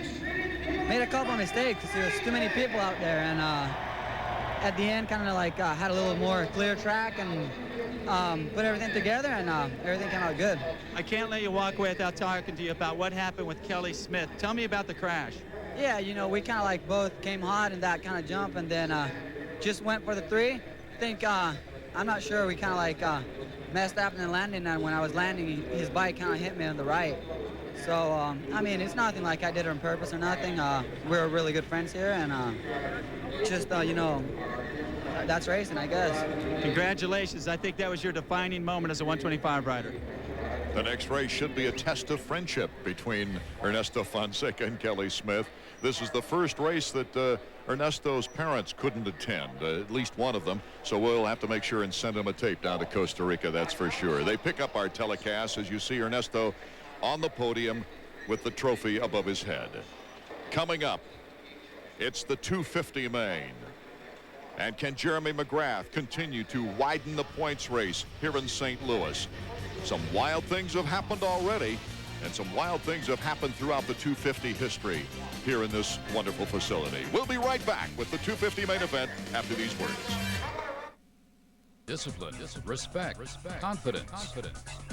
Made a couple of mistakes because there was too many people out there, and at the end kind of like had a little more clear track and put everything together, and everything came out good. I can't let you walk away without talking to you about what happened with Kelly Smith. Tell me about the crash. Yeah, you know, we kind of like both came hot in that kind of jump, and then just went for the 3. I think, I'm not sure, we kind of like messed up in the landing, and when I was landing, his bike kind of hit me on the right. So, I mean, it's nothing like I did it on purpose or nothing. We're really good friends here, and just, you know, that's racing, I guess. Congratulations. I think that was your defining moment as a 125 rider. The next race should be a test of friendship between Ernesto Fonseca and Kelly Smith. This is the first race that Ernesto's parents couldn't attend, at least one of them. So we'll have to make sure and send him a tape down to Costa Rica, that's for sure. They pick up our telecast as you see Ernesto on the podium with the trophy above his head. Coming up, it's the 250 main. And can Jeremy McGrath continue to widen the points race here in St. Louis? Some wild things have happened already, and some wild things have happened throughout the 250 history here in this wonderful facility. We'll be right back with the 250 main event after these words. Discipline, respect, confidence.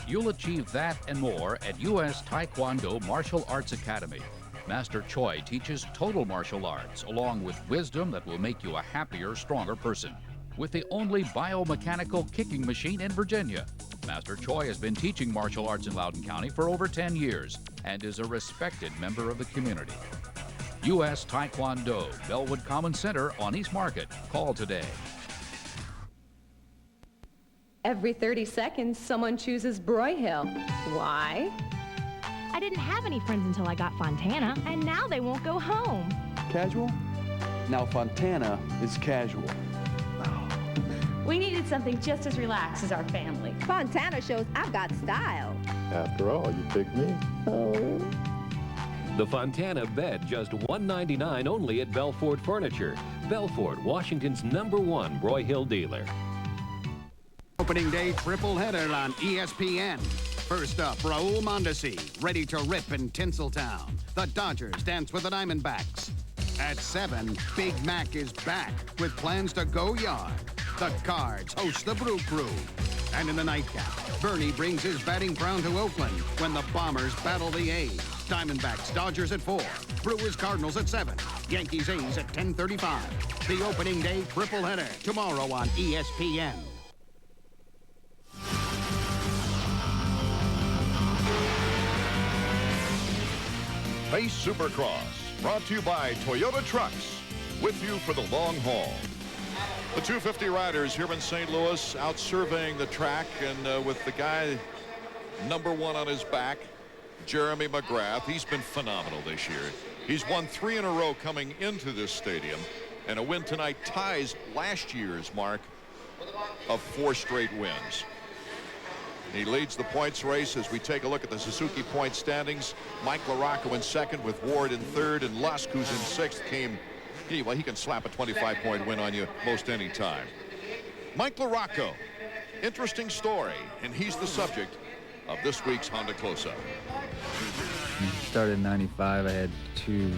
You'll achieve that and more at U.S. Taekwondo Martial Arts Academy. Master Choi teaches total martial arts along with wisdom that will make you a happier, stronger person. With the only biomechanical kicking machine in Virginia, Master Choi has been teaching martial arts in Loudoun County for over 10 years and is a respected member of the community. U.S. Taekwondo, Bellwood Common Center on East Market. Call today. Every 30 seconds, someone chooses Broyhill. Why? I didn't have any friends until I got Fontana, and now they won't go home. Casual? Now Fontana is casual. We needed something just as relaxed as our family. Fontana shows I've got style. After all, you picked me. Oh. The Fontana bed, just $199 only at Belfort Furniture. Belfort, Washington's #1 Broyhill dealer. Opening day triple header on ESPN. First up, Raul Mondesi, ready to rip in Tinseltown. The Dodgers dance with the Diamondbacks. At 7, Big Mac is back with plans to go yard. The Cards host the Brew Crew. And in the nightcap, Bernie brings his batting crown to Oakland when the Bombers battle the A's. Diamondbacks, Dodgers at 4. Brewers, Cardinals at 7. Yankees, A's at 10:35. The opening day triple header tomorrow on ESPN. Face Supercross, brought to you by Toyota Trucks, with you for the long haul. The 250 riders here in St. Louis out surveying the track, and with the guy #1 on his back, Jeremy McGrath. He's been phenomenal this year. He's won 3 in a row coming into this stadium, and a win tonight ties last year's mark of 4 straight wins. He leads the points race as we take a look at the Suzuki point standings. Mike LaRocco in second with Ward in third, and Lusk, who's in 6th, came Well, he can slap a 25-point win on you most any time. Mike LaRocco, interesting story, and he's the subject of this week's Honda Close-Up. Started in '95. I had two,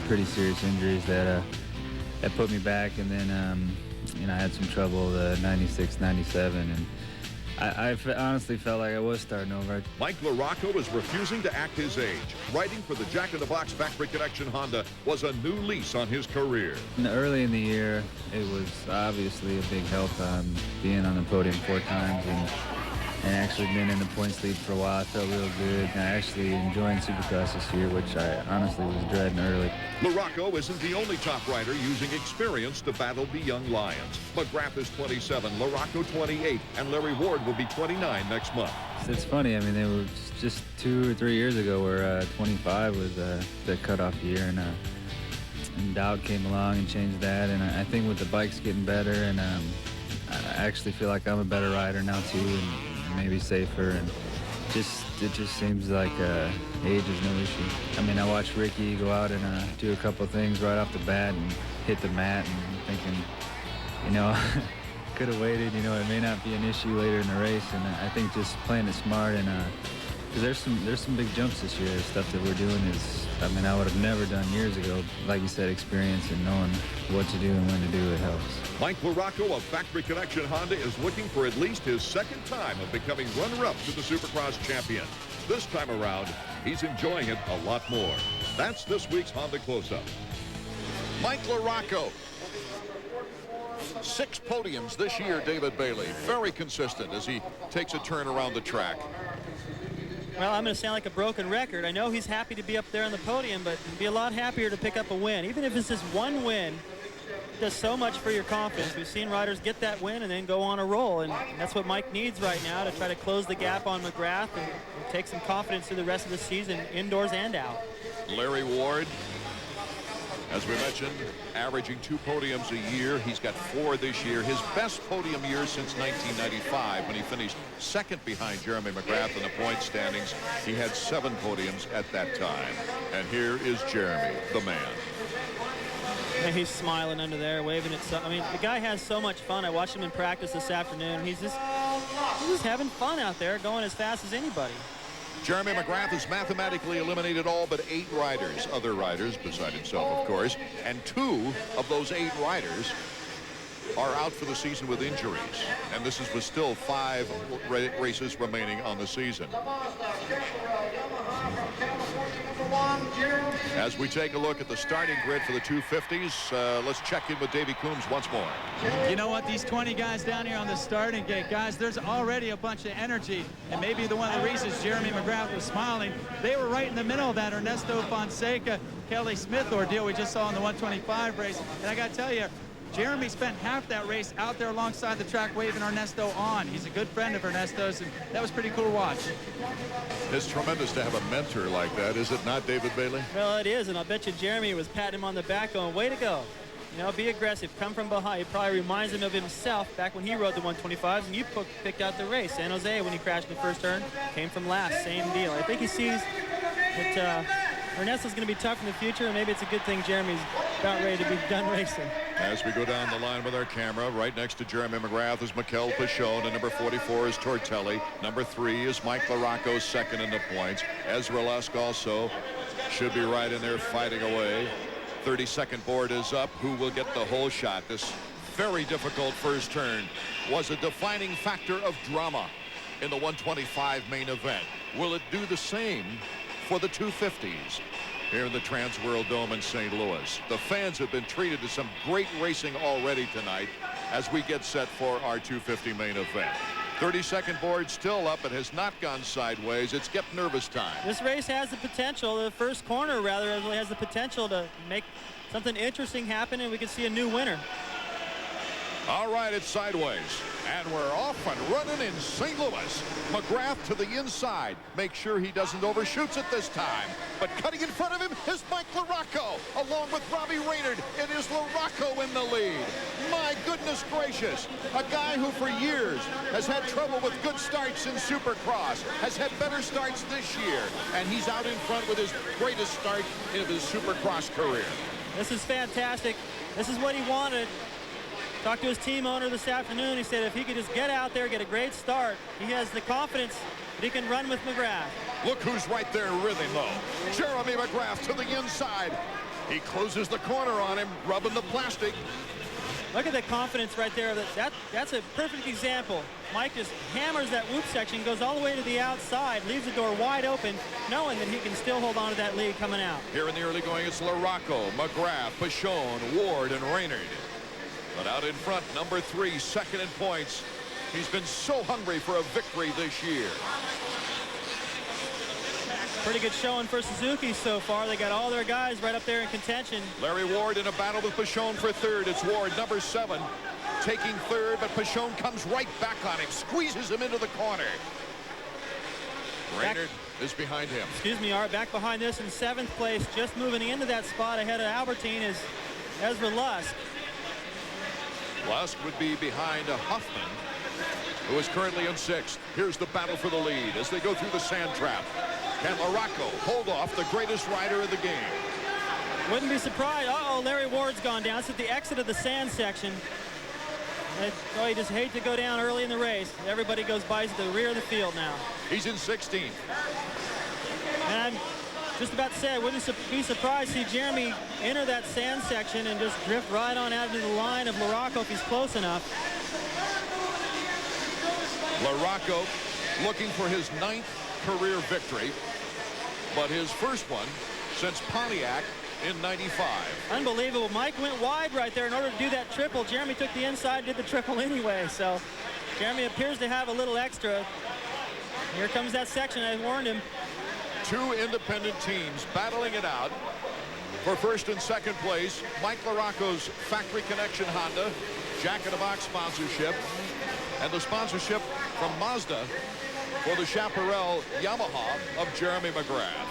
pretty serious injuries that put me back, and then I had some trouble '96, '97, and I honestly felt like I was starting over. Mike LaRocco is refusing to act his age. Riding for the Jack in the Box Factory Connection Honda was a new lease on his career. Early in the year, it was obviously a big help being on the podium 4 times and actually been in the points lead for a while. I felt real good. And I actually enjoying Supercross this year, which I honestly was dreading early. LaRocco isn't the only top rider using experience to battle the young Lions. McGrath is 27, LaRocco 28, and Larry Ward will be 29 next month. It's funny. I mean, they were just 2 or 3 years ago where 25 was the cutoff year, and Dowd came along and changed that. And I think with the bikes getting better, and I actually feel like I'm a better rider now too, and maybe safer, and it just seems like age is no issue. I mean, I watched Ricky go out and do a couple of things right off the bat and hit the mat, and thinking, could have waited. It may not be an issue later in the race, and I think just playing it smart, and because there's some big jumps this year. Stuff that we're doing is, I would have never done years ago. Like you said, experience and knowing what to do and when to do it helps. Mike LaRocco of Factory Connection Honda is looking for at least his second time of becoming runner-up to the Supercross champion. This time around, he's enjoying it a lot more. That's this week's Honda Close-Up. Mike LaRocco. 6 podiums this year, David Bailey. Very consistent as he takes a turn around the track. Well, I'm going to sound like a broken record. I know he's happy to be up there on the podium, but he'd be a lot happier to pick up a win. Even if it's just one win, it does so much for your confidence. We've seen riders get that win and then go on a roll, and that's what Mike needs right now to try to close the gap on McGrath and take some confidence through the rest of the season, indoors and out. Larry Ward, as we mentioned, averaging 2 podiums a year. He's got 4 this year. His best podium year since 1995, when he finished second behind Jeremy McGrath in the point standings. He had 7 podiums at that time. And here is Jeremy, the man. And he's smiling under there, waving at some. I mean, the guy has so much fun. I watched him in practice this afternoon. He's just having fun out there, going as fast as anybody. Jeremy McGrath has mathematically eliminated all but 8 riders, other riders beside himself, of course, and 2 of those 8 riders are out for the season with injuries, and this is with still 5 races remaining on the season. As we take a look at the starting grid for the 250s, let's check in with Davey Coombs once more. You know what, these 20 guys down here on the starting gate, guys, there's already a bunch of energy, and maybe one of the reasons Jeremy McGrath was smiling, they were right in the middle of that Ernesto Fonseca, Kelly Smith ordeal we just saw in the 125 race, and I got to tell you, Jeremy spent half that race out there alongside the track waving Ernesto on. He's a good friend of Ernesto's, and that was pretty cool to watch. It's tremendous to have a mentor like that, is it not, David Bailey? Well, it is, and I bet you Jeremy was patting him on the back going, way to go. Be aggressive, come from behind. It probably reminds him of himself back when he rode the 125s, and you picked out the race. San Jose, when he crashed in the first turn, came from last, same deal. I think he sees that Ernesto's going to be tough in the future, and maybe it's a good thing Jeremy's about ready to be done racing. As we go down the line with our camera, right next to Jeremy McGrath is Mikel Pichon, and number 44 is Tortelli. Number 3 is Mike LaRocco, second in the points. Ezra Lusk also should be right in there fighting away. 32nd board is up. Who will get the whole shot? This very difficult first turn was a defining factor of drama in the 125 main event. Will it do the same for the 250s here in the Trans World Dome in St. Louis? The fans have been treated to some great racing already tonight as we get set for our 250 main event. 32nd board still up. It has not gone sideways. It's get nervous time. This race has the potential, the first corner rather, has the potential to make something interesting happen, and we could see a new winner. All right, it's sideways, and we're off and running in St. Louis. McGrath to the inside. Make sure he doesn't overshoots it this time. But cutting in front of him is Mike LaRocco, along with Robbie Raynard. It is LaRocco in the lead. My goodness gracious, a guy who for years has had trouble with good starts in Supercross, has had better starts this year, and he's out in front with his greatest start of his Supercross career. This is fantastic. This is what he wanted. Talked to his team owner this afternoon. He said if he could just get out there, get a great start, he has the confidence that he can run with McGrath. Look who's right there with him, though. Jeremy McGrath to the inside. He closes the corner on him, rubbing the plastic. Look at the confidence right there. That's a perfect example. Mike just hammers that whoop section, goes all the way to the outside, leaves the door wide open, knowing that he can still hold on to that lead coming out. Here in the early going, it's LaRocco, McGrath, Pichon, Ward, and Raynard. But out in front, number 3, second in points. He's been so hungry for a victory this year. Pretty good showing for Suzuki so far. They got all their guys right up there in contention. Larry Ward in a battle with Pichon for third. It's Ward, number 7, taking third, but Pichon comes right back on him, squeezes him into the corner. Raynard is behind him. Excuse me, Art. Back behind this in 7th place, just moving into that spot ahead of Albertine is Ezra Lusk. Lusk would be behind Huffman, who is currently in 6th. Here's the battle for the lead as they go through the sand trap. Can LaRocco hold off the greatest rider of the game? Wouldn't be surprised. Uh-oh, Larry Ward's gone down. It's at the exit of the sand section. Oh, you just hate to go down early in the race. Everybody goes by to the rear of the field now. He's in 16th. And I'm just about to say, I wouldn't be surprised to see Jeremy enter that sand section and just drift right on out into the line of LaRocco if he's close enough. LaRocco looking for his 9th career victory, but his first one since Pontiac in 95. Unbelievable. Mike went wide right there in order to do that triple. Jeremy took the inside, did the triple anyway, so Jeremy appears to have a little extra. Here comes that section. I warned him. 2 independent teams battling it out for first and second place. Mike LaRocco's Factory Connection Honda, Jack in the Box sponsorship, and the sponsorship from Mazda for the Chaparral Yamaha of Jeremy McGrath.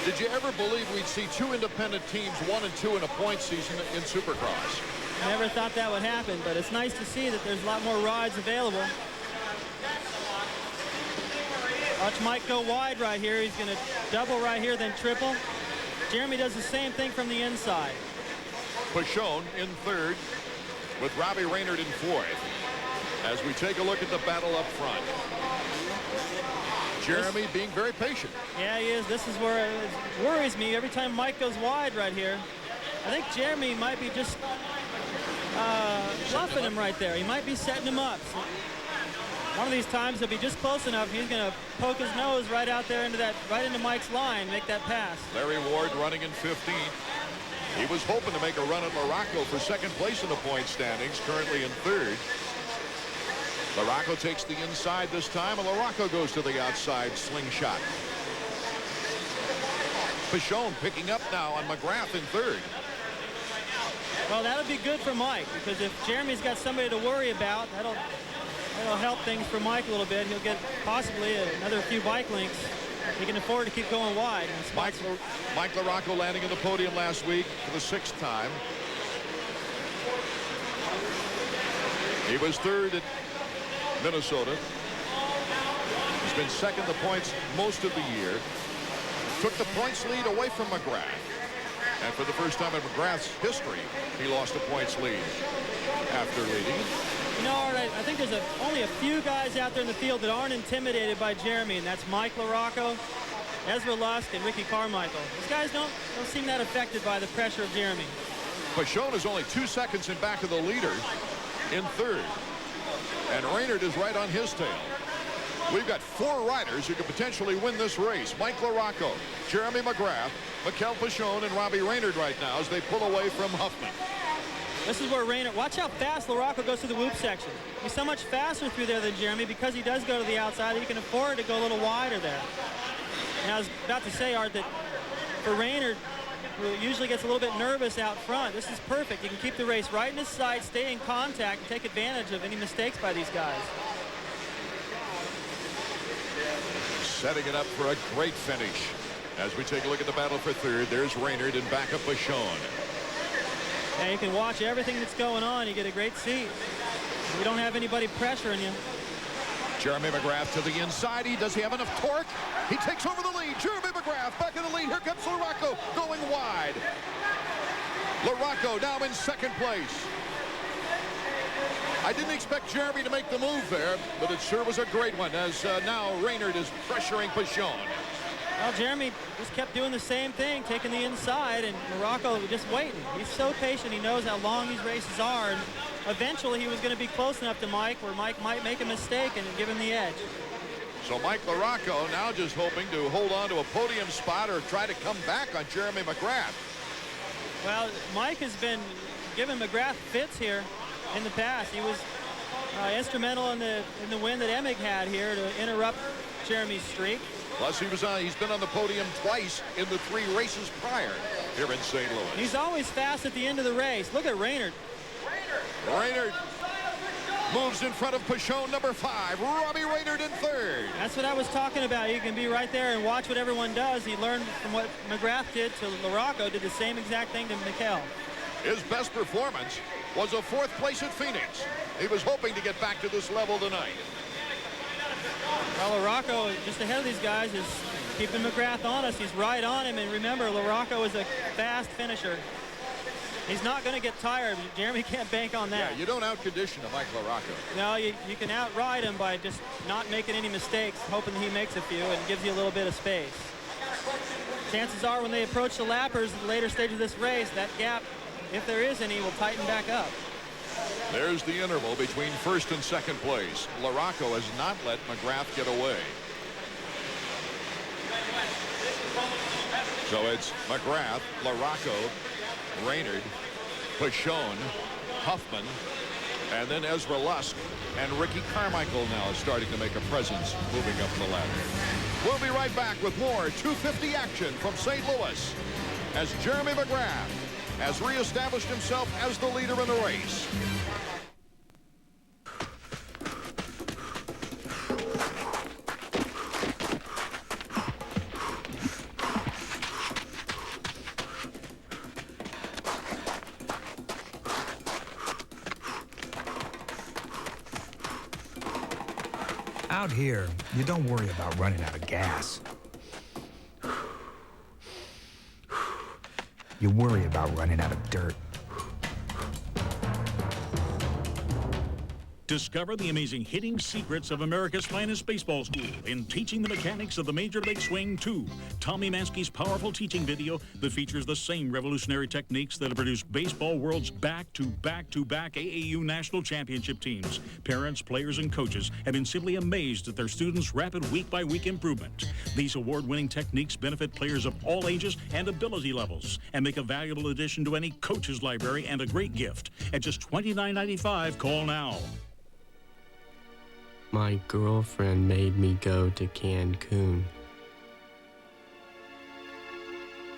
Did you ever believe we'd see 2 independent teams, 1 and 2 in a point season in Supercross? Never thought that would happen, but it's nice to see that there's a lot more rides available. Watch Mike go wide right here. He's going to double right here, then triple. Jeremy does the same thing from the inside. Pichon in 3rd with Robbie Raynard in 4th. As we take a look at the battle up front. Jeremy being very patient. Yeah, he is. This is where it worries me every time Mike goes wide right here. I think Jeremy might be just bluffing him right there. He might be setting him up. So one of these times he'll be just close enough. He's going to poke his nose right out there into that, right into Mike's line, make that pass. Larry Ward running in 15th. He was hoping to make a run at LaRocco for second place in the point standings, currently in 3rd. LaRocco takes the inside this time, and LaRocco goes to the outside slingshot. Pichon picking up now on McGrath in 3rd. Well, that'll be good for Mike, because if Jeremy's got somebody to worry about, that'll help things for Mike a little bit. He'll get possibly another few bike links. He can afford to keep going wide. Mike LaRocco landing in the podium last week for the 6th time. He was 3rd at Minnesota. He's been 2nd the points most of the year. Took the points lead away from McGrath. And for the first time in McGrath's history, he lost a points lead after leading. You know, Art, I think there's only a few guys out there in the field that aren't intimidated by Jeremy, and that's Mike LaRocco, Ezra Lusk, and Ricky Carmichael. These guys don't seem that affected by the pressure of Jeremy. Pichon is only 2 seconds in back of the leader in 3rd. And Raynard is right on his tail. We've got 4 riders who could potentially win this race. Mike LaRocco, Jeremy McGrath, Mikel Pichon, and Robbie Raynard right now as they pull away from Huffman. This is where Raynard, watch how fast LaRocco goes to the whoop section. He's so much faster through there than Jeremy because he does go to the outside. He can afford to go a little wider there. And I was about to say, Art, that for Raynard, who usually gets a little bit nervous out front, this is perfect. You can keep the race right in his sight, stay in contact, and take advantage of any mistakes by these guys. Setting it up for a great finish. As we take a look at the battle for 3rd, there's Raynard and back up Pichon. And you can watch everything that's going on. You get a great seat. You don't have anybody pressuring you. Jeremy McGrath to the inside. Does he have enough torque? He takes over the lead. Jeremy McGrath back in the lead. Here comes LaRocco going wide. LaRocco now in second place. I didn't expect Jeremy to make the move there, but it sure was a great one as now Reynard is pressuring Pichon. Well, Jeremy just kept doing the same thing, taking the inside, and LaRocco just waiting. He's so patient. He knows how long these races are, and eventually he was going to be close enough to Mike where Mike might make a mistake and give him the edge. So Mike LaRocco now just hoping to hold on to a podium spot or try to come back on Jeremy McGrath. Well, Mike has been giving McGrath fits here in the past. He was instrumental in the win that Emig had here to interrupt Jeremy's streak. Plus, he's been on the podium twice in the 3 races prior here in St. Louis. He's always fast at the end of the race. Look at Reynard. Reynard moves in front of Pichon, number 5. Robbie Reynard in third. That's what I was talking about. You can be right there and watch what everyone does. He learned from what McGrath did to LaRocco, did the same exact thing to Mikkel. His best performance was a 4th place at Phoenix. He was hoping to get back to this level tonight. Well, LaRocco, just ahead of these guys, is keeping McGrath honest. He's right on him. And remember, LaRocco is a fast finisher. He's not going to get tired. Jeremy can't bank on that. Yeah, you don't outcondition a Mike LaRocco. No, you can outride him by just not making any mistakes, hoping that he makes a few and gives you a little bit of space. Chances are when they approach the lappers at the later stage of this race, that gap, if there is any, will tighten back up. There's the interval between 1st and 2nd place. LaRocco has not let McGrath get away. So it's McGrath, LaRocco, Reynard, Pichon, Huffman, and then Ezra Lusk and Ricky Carmichael now starting to make a presence moving up the ladder. We'll be right back with more 250 action from St. Louis as Jeremy McGrath has reestablished himself as the leader in the race. Out here, you don't worry about running out of gas. You worry about running out of dirt. Discover the amazing hitting secrets of America's finest baseball school in Teaching the Mechanics of the Major League Swing 2. Tommy Mansky's powerful teaching video that features the same revolutionary techniques that have produced baseball world's back-to-back-to-back AAU national championship teams. Parents, players, and coaches have been simply amazed at their students' rapid week-by-week improvement. These award-winning techniques benefit players of all ages and ability levels and make a valuable addition to any coach's library and a great gift. At just $29.95, call now. My girlfriend made me go to Cancun.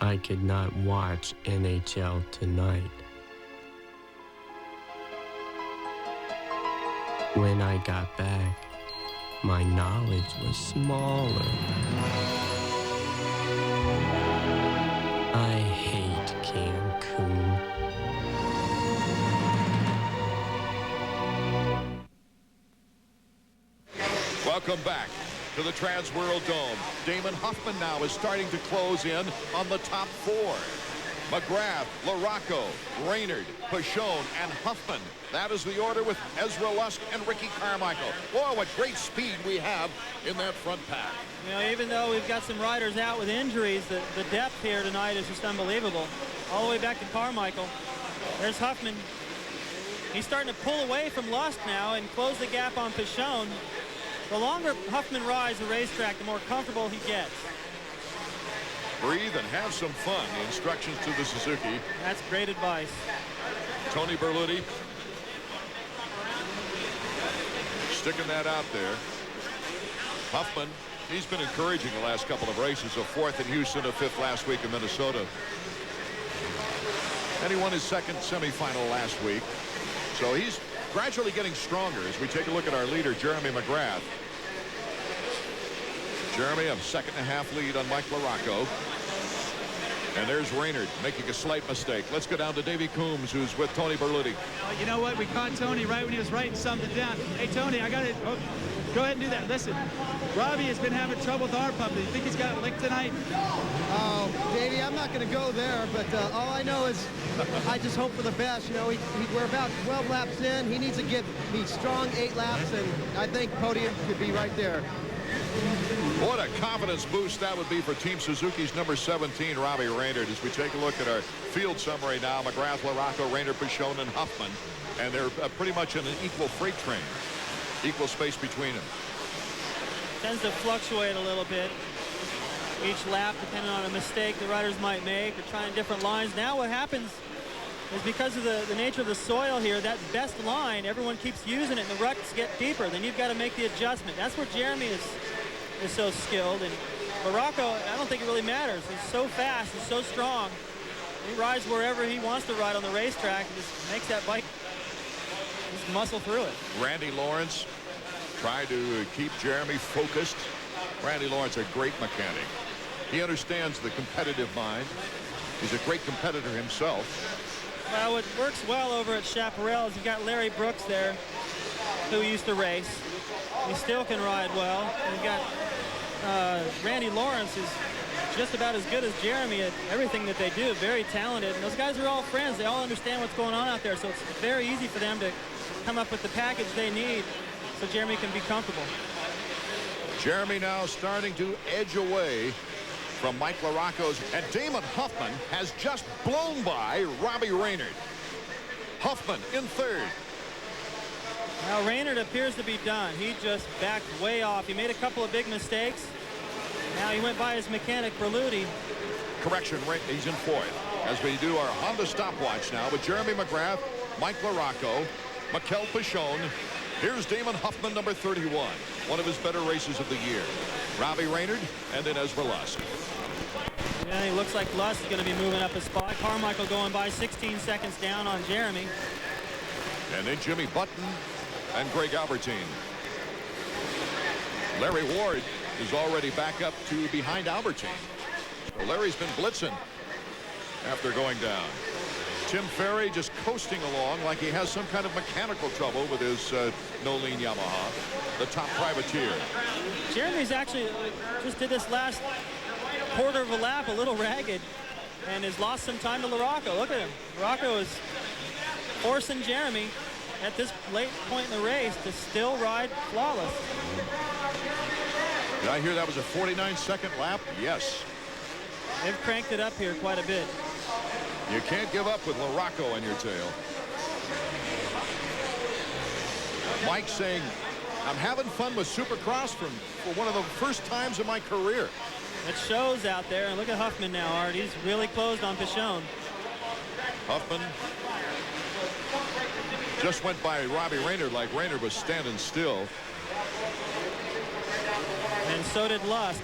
I could not watch NHL tonight. When I got back, my knowledge was smaller. I hate Cancun. Welcome back to the Trans World Dome. Damon Huffman now is starting to close in on the top 4. McGrath, LaRocco, Reynard, Pichon, and Huffman. That is the order with Ezra Lusk and Ricky Carmichael. Boy, what great speed we have in that front pack. You know, even though we've got some riders out with injuries, the depth here tonight is just unbelievable. All the way back to Carmichael. There's Huffman. He's starting to pull away from Lusk now and close the gap on Pichon. The longer Huffman rides the racetrack, the more comfortable he gets. Breathe and have some fun. The instructions to the Suzuki. That's great advice. Tony Berluti sticking that out there. Huffman, he's been encouraging the last couple of races. A 4th in Houston, a 5th last week in Minnesota. And he won his 2nd semifinal last week. So he's gradually getting stronger as we take a look at our leader, Jeremy McGrath. Jeremy, a 2.5 lead on Mike LaRocco. And there's Raynard making a slight mistake. Let's go down to Davey Coombs, who's with Tony Berluti. Well, you know what? We caught Tony right when he was writing something down. Hey, Tony, I got it. Oh, go ahead and do that. Listen, Robbie has been having trouble with our pump. Do you think he's got it licked tonight? Oh, Davey, I'm not going to go there, but all I know is I just hope for the best. You know, we're about 12 laps in. He needs to give me strong 8 laps, and I think podium could be right there. What a confidence boost that would be for Team Suzuki's number 17, Robbie Raynard. As we take a look at our field summary now, McGrath, LaRocco, Raynard, Pichon, and Huffman. And they're pretty much in an equal freight train. Equal space between them. Tends to fluctuate a little bit each lap, depending on a mistake the riders might make or trying different lines. Now what happens is because of the nature of the soil here, that best line, everyone keeps using it, and the ruts get deeper. Then you've got to make the adjustment. That's where Jeremy is so skilled. And LaRocco, I don't think it really matters. He's so fast, he's so strong. He rides wherever he wants to ride on the racetrack and just makes that bike just muscle through it. Randy Lawrence tried to keep Jeremy focused. Randy Lawrence, a great mechanic. He understands the competitive mind. He's a great competitor himself. Well, what works well over at Chaparral is you've got Larry Brooks there, who used to race. He still can ride well. And you've got Randy Lawrence, who's just about as good as Jeremy at everything that they do. Very talented. And those guys are all friends. They all understand what's going on out there. So it's very easy for them to come up with the package they need so Jeremy can be comfortable. Jeremy now starting to edge away from Mike LaRocco's, and Damon Huffman has just blown by Robbie Raynard. Huffman in third. Now Raynard appears to be done. He just backed way off. He made a couple of big mistakes. Now he went by his mechanic Berluti. Correction, he's in fourth. As we do our Honda stopwatch now with Jeremy McGrath, Mike LaRocco, Mikel Pichon. Here's Damon Huffman, number 31. One of his better races of the year. Robbie Raynard, and then Ezra Lusk. Yeah, he looks like Lusk is going to be moving up a spot. Carmichael going by 16 seconds down on Jeremy. And then Jimmy Button and Greg Albertine. Larry Ward is already back up to behind Albertine. So Larry's been blitzing after going down. Tim Ferry just coasting along like he has some kind of mechanical trouble with his no-lean Yamaha, the top privateer. Jeremy's actually just did this last quarter of a lap a little ragged and has lost some time to LaRocco. Look at him. LaRocco is forcing Jeremy at this late point in the race to still ride flawless. Did I hear that was a 49-second lap? Yes. They've cranked it up here quite a bit. You can't give up with LaRocco on your tail. Mike saying, I'm having fun with Supercross for one of the first times in my career. It shows out there. And look at Huffman now, Art. He's really closed on Pichon. Huffman just went by Robbie Raynard like Raynard was standing still. And so did Lusk.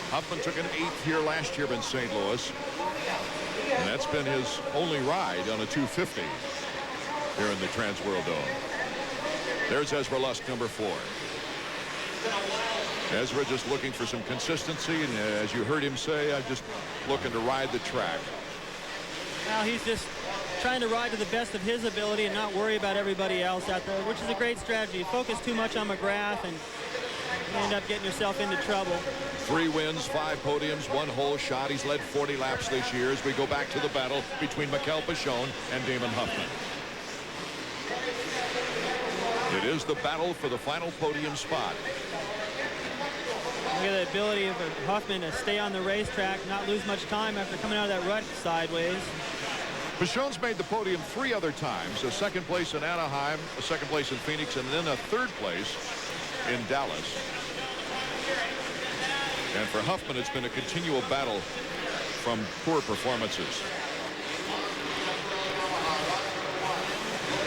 Huffman took an 8th here last year in St. Louis. And that's been his only ride on a 250 here in the Trans World Dome. There's Ezra Lusk, number 4. Ezra just looking for some consistency, and as you heard him say, I'm just looking to ride the track. Now he's just trying to ride to the best of his ability and not worry about everybody else out there, which is a great strategy. You focus too much on McGrath and you end up getting yourself into trouble. 3 wins, 5 podiums, 1 whole shot. He's led 40 laps this year as we go back to the battle between Mikel Pichon and Damon Huffman. It is the battle for the final podium spot. Look at the ability of Huffman to stay on the racetrack, not lose much time after coming out of that rut sideways. Pichon's made the podium 3 other times. A 2nd place in Anaheim, a 2nd place in Phoenix, and then a 3rd place in Dallas. And for Huffman, it's been a continual battle from poor performances.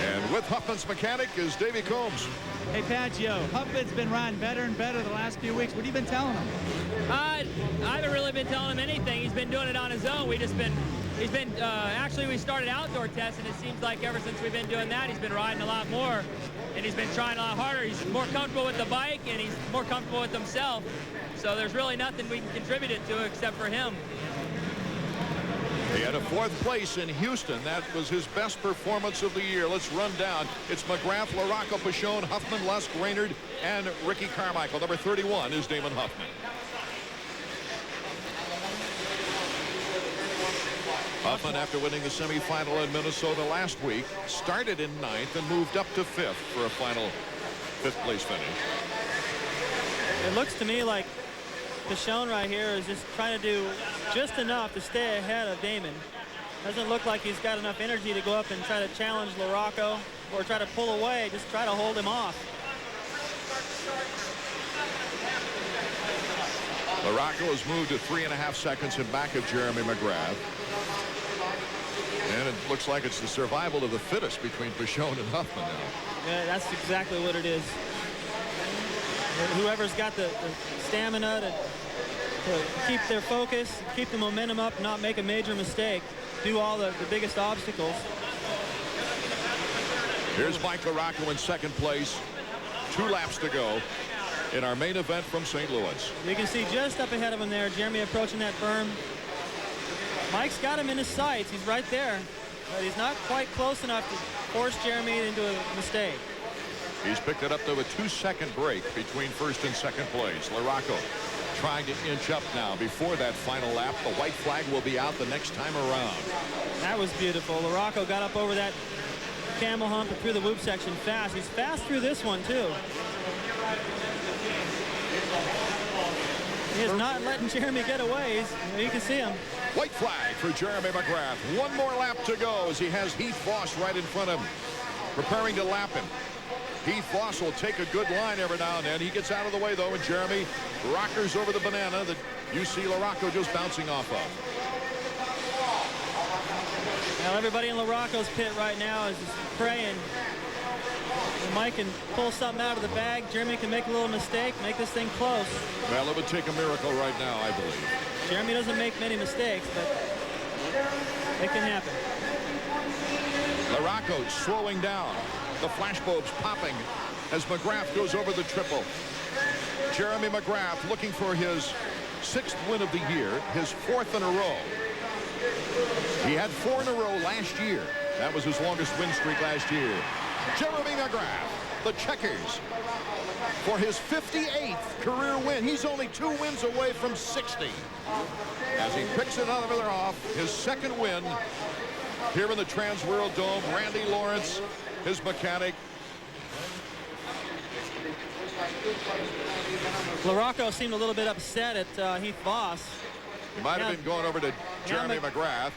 And with Huffman's mechanic is Davey Combs. Hey, Paggio, Huffman's been riding better and better the last few weeks. What have you been telling him? I haven't really been telling him anything. He's been doing it on his own. Actually, we started outdoor tests, and it seems like ever since we've been doing that, he's been riding a lot more, and he's been trying a lot harder. He's more comfortable with the bike, and he's more comfortable with himself. So there's really nothing we can contribute it to except for him. He had a 4th place in Houston. That was his best performance of the year. Let's run down. It's McGrath, LaRocco, Pichon, Huffman, Lusk, Raynard, and Ricky Carmichael. Number 31 is Damon Huffman. Huffman, after winning the semifinal in Minnesota last week, started in 9th and moved up to 5th for a final 5th place finish. It looks to me like Pichon right here is just trying to do just enough to stay ahead of Damon. Doesn't look like he's got enough energy to go up and try to challenge LaRocco or try to pull away. Just try to hold him off. LaRocco has moved to 3.5 seconds in back of Jeremy McGrath. And it looks like it's the survival of the fittest between Pichon and Huffman now. Yeah, that's exactly what it is. Whoever's got the stamina to keep their focus, keep the momentum up, not make a major mistake, do all the biggest obstacles. Here's Mike LaRocco in 2nd place. 2 laps to go in our main event from St. Louis. You can see just up ahead of him there, Jeremy approaching that berm. Mike's got him in his sights. He's right there, but he's not quite close enough to force Jeremy into a mistake. He's picked it up to a 2-second break between 1st and 2nd place. LaRocco trying to inch up now before that final lap. The white flag will be out the next time around. That was beautiful. LaRocco got up over that camel hump and through the whoop section fast. He's fast through this one too. He is not letting Jeremy get away. You can see him. White flag for Jeremy McGrath. 1 more lap to go as he has Heath Voss right in front of him, preparing to lap him. Heath Voss will take a good line every now and then. He gets out of the way, though, and Jeremy rockers over the banana that you see LaRocco just bouncing off of. Now everybody in LaRocco's pit right now is just praying. Mike can pull something out of the bag. Jeremy can make a little mistake, make this thing close. Well, it would take a miracle right now, I believe. Jeremy doesn't make many mistakes, but it can happen. LaRocco slowing down. The flashbulbs popping as McGrath goes over the triple. Jeremy McGrath looking for his 6th win of the year, his 4th in a row. He had 4 in a row last year. That was his longest win streak last year. Jeremy McGrath, the checkers, for his 58th career win. He's only 2 wins away from 60. As he picks another off, his 2nd win here in the Trans World Dome. Randy Lawrence, his mechanic. LaRocco seemed a little bit upset at Heath Voss. He might have been going over to Jeremy McGrath.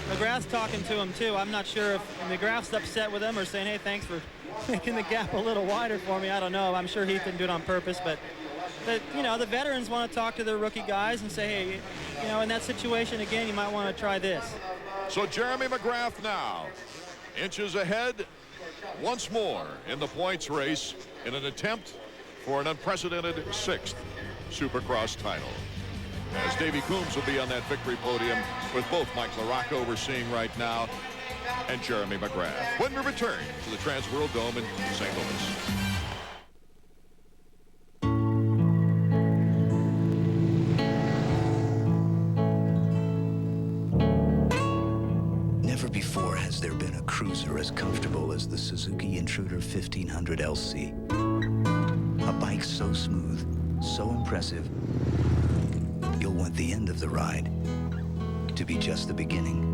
McGrath's talking to him too. I'm not sure if McGrath's upset with him or saying, hey, thanks for making the gap a little wider for me. I don't know. I'm sure Heath didn't do it on purpose, but you know, the veterans want to talk to their rookie guys and say, hey, you know, in that situation again, you might want to try this. So Jeremy McGrath now inches ahead once more in the points race in an attempt for an unprecedented 6th Supercross title. As Davey Coombs will be on that victory podium with both Mike LaRocco we're seeing right now and Jeremy McGrath when we return to the Trans World Dome in St. Louis. Never before has there been a cruiser as comfortable as the Suzuki Intruder 1500 LC. A bike so smooth, so impressive, you'll want the end of the ride to be just the beginning.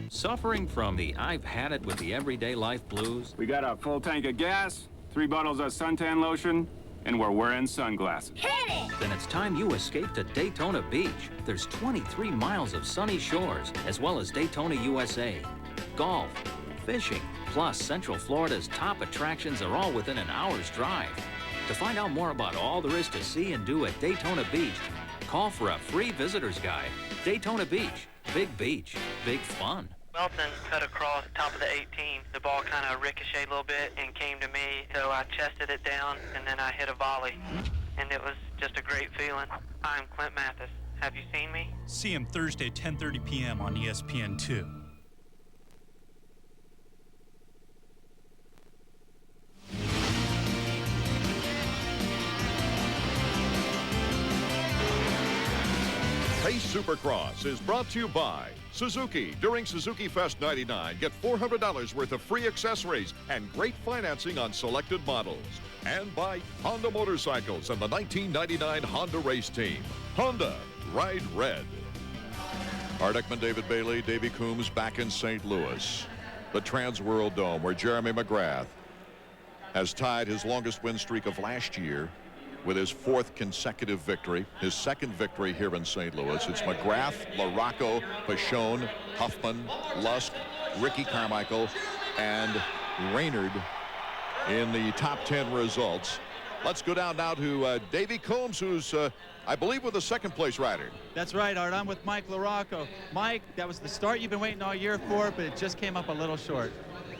Suffering from the I've had it with the everyday life blues? We got a full tank of gas, 3 bottles of suntan lotion, and we're wearing sunglasses. Hit it! Then it's time you escape to Daytona Beach. There's 23 miles of sunny shores, as well as Daytona, USA. Golf, fishing, plus Central Florida's top attractions are all within an hour's drive. To find out more about all there is to see and do at Daytona Beach, call for a free visitor's guide. Daytona Beach, big beach, big fun. Melton cut across top of the 18. The ball kind of ricocheted a little bit and came to me, so I chested it down, and then I hit a volley. And it was just a great feeling. I'm Clint Mathis. Have you seen me? See him Thursday, 10:30 p.m. on ESPN2. Today's Supercross is brought to you by Suzuki. During Suzuki Fest 99, get $400 worth of free accessories and great financing on selected models. And by Honda Motorcycles and the 1999 Honda Race Team. Honda, ride red. Art Ekman, David Bailey, Davey Coombs back in St. Louis. The Trans World Dome, where Jeremy McGrath has tied his longest win streak of last year with his 4th consecutive victory, his 2nd victory here in St. Louis. It's McGrath, LaRocco, Pashone, Huffman, Lusk, Ricky Carmichael, and Raynard in the top 10 results. Let's go down now to Davey Coombs, who's, I believe, with the 2nd place rider. That's right, Art. I'm with Mike LaRocco. Mike, that was the start you've been waiting all year for, but it just came up a little short.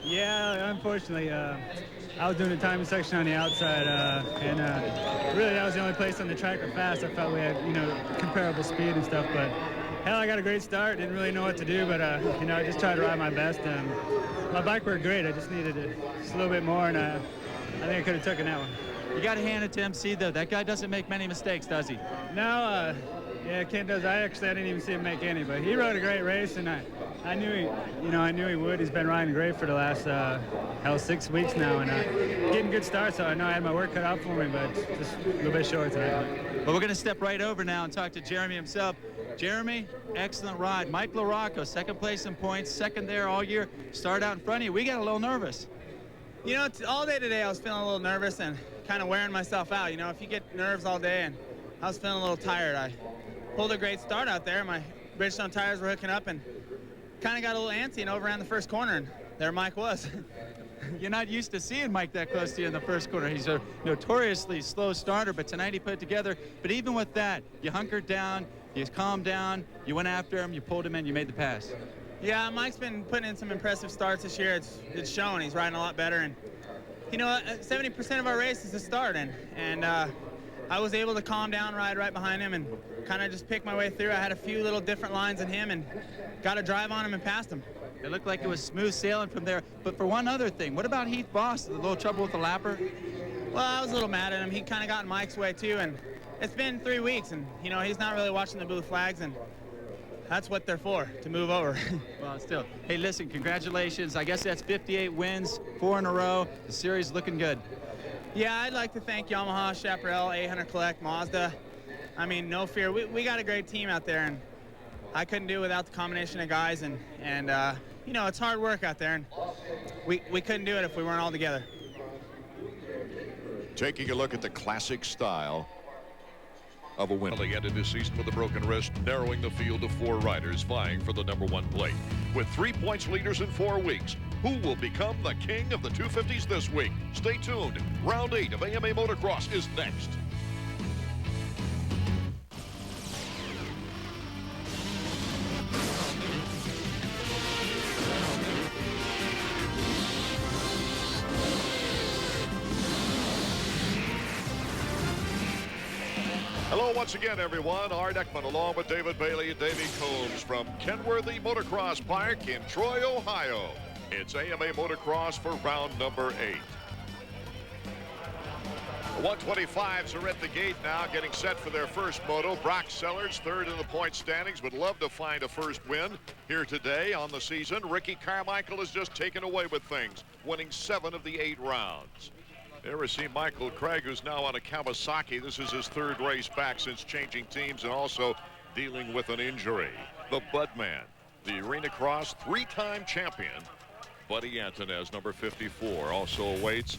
Yeah, unfortunately, I was doing the timing section on the outside, and really that was the only place on the track that fast. I felt we had, comparable speed and stuff, but hell, I got a great start. Didn't really know what to do, but, I just tried to ride my best. My bike worked great. I just needed it just a little bit more, and I think I could have taken that one. You got to hand it to MC, though. That guy doesn't make many mistakes, does he? No, yeah, Kent does. I didn't even see him make any, but he rode a great race, and I knew he would. He's been riding great for the last 6 weeks now, and getting good starts. So I know I had my work cut out for me, but just a little bit short tonight. But we're going to step right over now and talk to Jeremy himself. Jeremy, excellent ride. Mike LaRocco, 2nd place in points, 2nd there all year. Started out in front of you. We got a little nervous. All day today I was feeling a little nervous and kind of wearing myself out. If you get nerves all day, and I was feeling a little tired. I pulled a great start out there. My Bridgestone tires were hooking up and kind of got a little antsy and overran the first corner, and there Mike was. You're not used to seeing Mike that close to you in the first corner. He's a notoriously slow starter, but tonight he put it together. But even with that, you hunkered down, you calmed down, you went after him, you pulled him in, you made the pass. Yeah, Mike's been putting in some impressive starts this year. It's shown. He's riding a lot better, and 70% of our race is the start, and I was able to calm down, ride right behind him, and kind of just pick my way through. I had a few little different lines in him and got a drive on him and passed him. It looked like it was smooth sailing from there. But for one other thing, what about Heath Boss? A little trouble with the lapper? Well, I was a little mad at him. He kind of got in Mike's way too, and it's been 3 weeks, and he's not really watching the blue flags, and that's what they're for, to move over. Well, still. Hey, listen, congratulations. I guess that's 58 wins, 4 in a row. The series looking good. Yeah, I'd like to thank Yamaha, Chaparral, 800 Collect, Mazda. I mean, no fear. We got a great team out there, and I couldn't do it without the combination of guys, and it's hard work out there, and we couldn't do it if we weren't all together. Taking a look at the classic style of a winner. He ended his season with a broken wrist, narrowing the field of 4 riders vying for the #1 plate. With 3 points leaders in 4 weeks, who will become the king of the 250s this week? Stay tuned. Round 8 of AMA Motocross is next. Hello once again, everyone. Art Ekman along with David Bailey and Davey Coombs from Kenworthy Motocross Park in Troy, Ohio. It's AMA Motocross for round number 8. The 125s are at the gate now, getting set for their first moto. Brock Sellers, 3rd in the point standings, would love to find a first win here today on the season. Ricky Carmichael has just taken away with things, winning 7 of the 8 rounds. There we see Michael Craig, who's now on a Kawasaki. This is his 3rd race back since changing teams and also dealing with an injury. The Budman, the Arena Cross 3-time champion, Buddy Antonez, number 54, also awaits.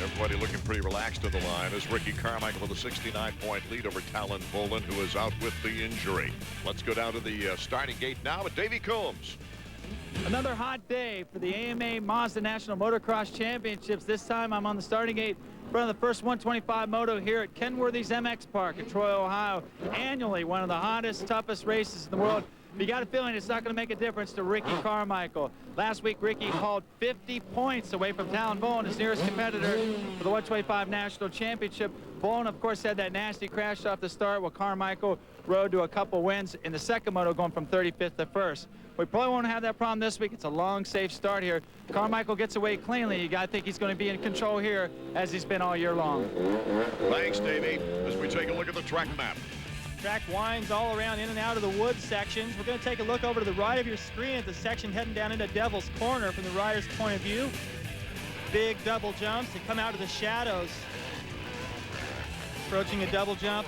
Everybody looking pretty relaxed in the line as Ricky Carmichael with a 69-point lead over Talon Bolin, who is out with the injury. Let's go down to the starting gate now with Davey Coombs. Another hot day for the AMA Mazda National Motocross Championships. This time I'm on the starting gate in front of the first 125 moto here at Kenworthy's MX Park in Troy, Ohio. Annually one of the hottest, toughest races in the world. But you got a feeling it's not going to make a difference to Ricky Carmichael. Last week, Ricky hauled 50 points away from Talon Bolin, his nearest competitor, for the 125 National Championship. Bolin, of course, had that nasty crash off the start, while Carmichael rode to a couple wins in the second moto, going from 35th to 1st. We probably won't have that problem this week. It's a long, safe start here. Carmichael gets away cleanly. You got to think he's going to be in control here, as he's been all year long. Thanks, Davey. As we take a look at the track map. Track winds all around in and out of the woods sections. We're going to take a look over to the right of your screen at the section heading down into Devil's Corner from the rider's point of view. Big double jumps. They come out of the shadows. Approaching a double jump.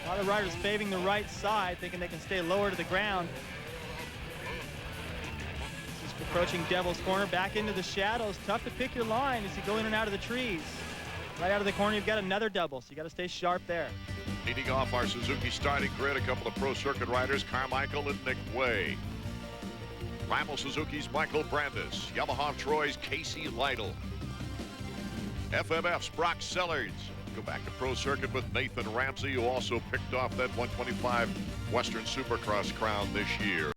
A lot of riders favoring the right side, thinking they can stay lower to the ground. Just approaching Devil's Corner, back into the shadows. Tough to pick your line as you go in and out of the trees. Right out of the corner, you've got another double, so you got to stay sharp there. Leading off our Suzuki starting grid, a couple of pro circuit riders, Carmichael and Nick Way. Rival Suzuki's Michael Brandis. Yamaha of Troy's Casey Lytle. FMF's Brock Sellards. Go back to pro circuit with Nathan Ramsey, who also picked off that 125 Western Supercross crown this year.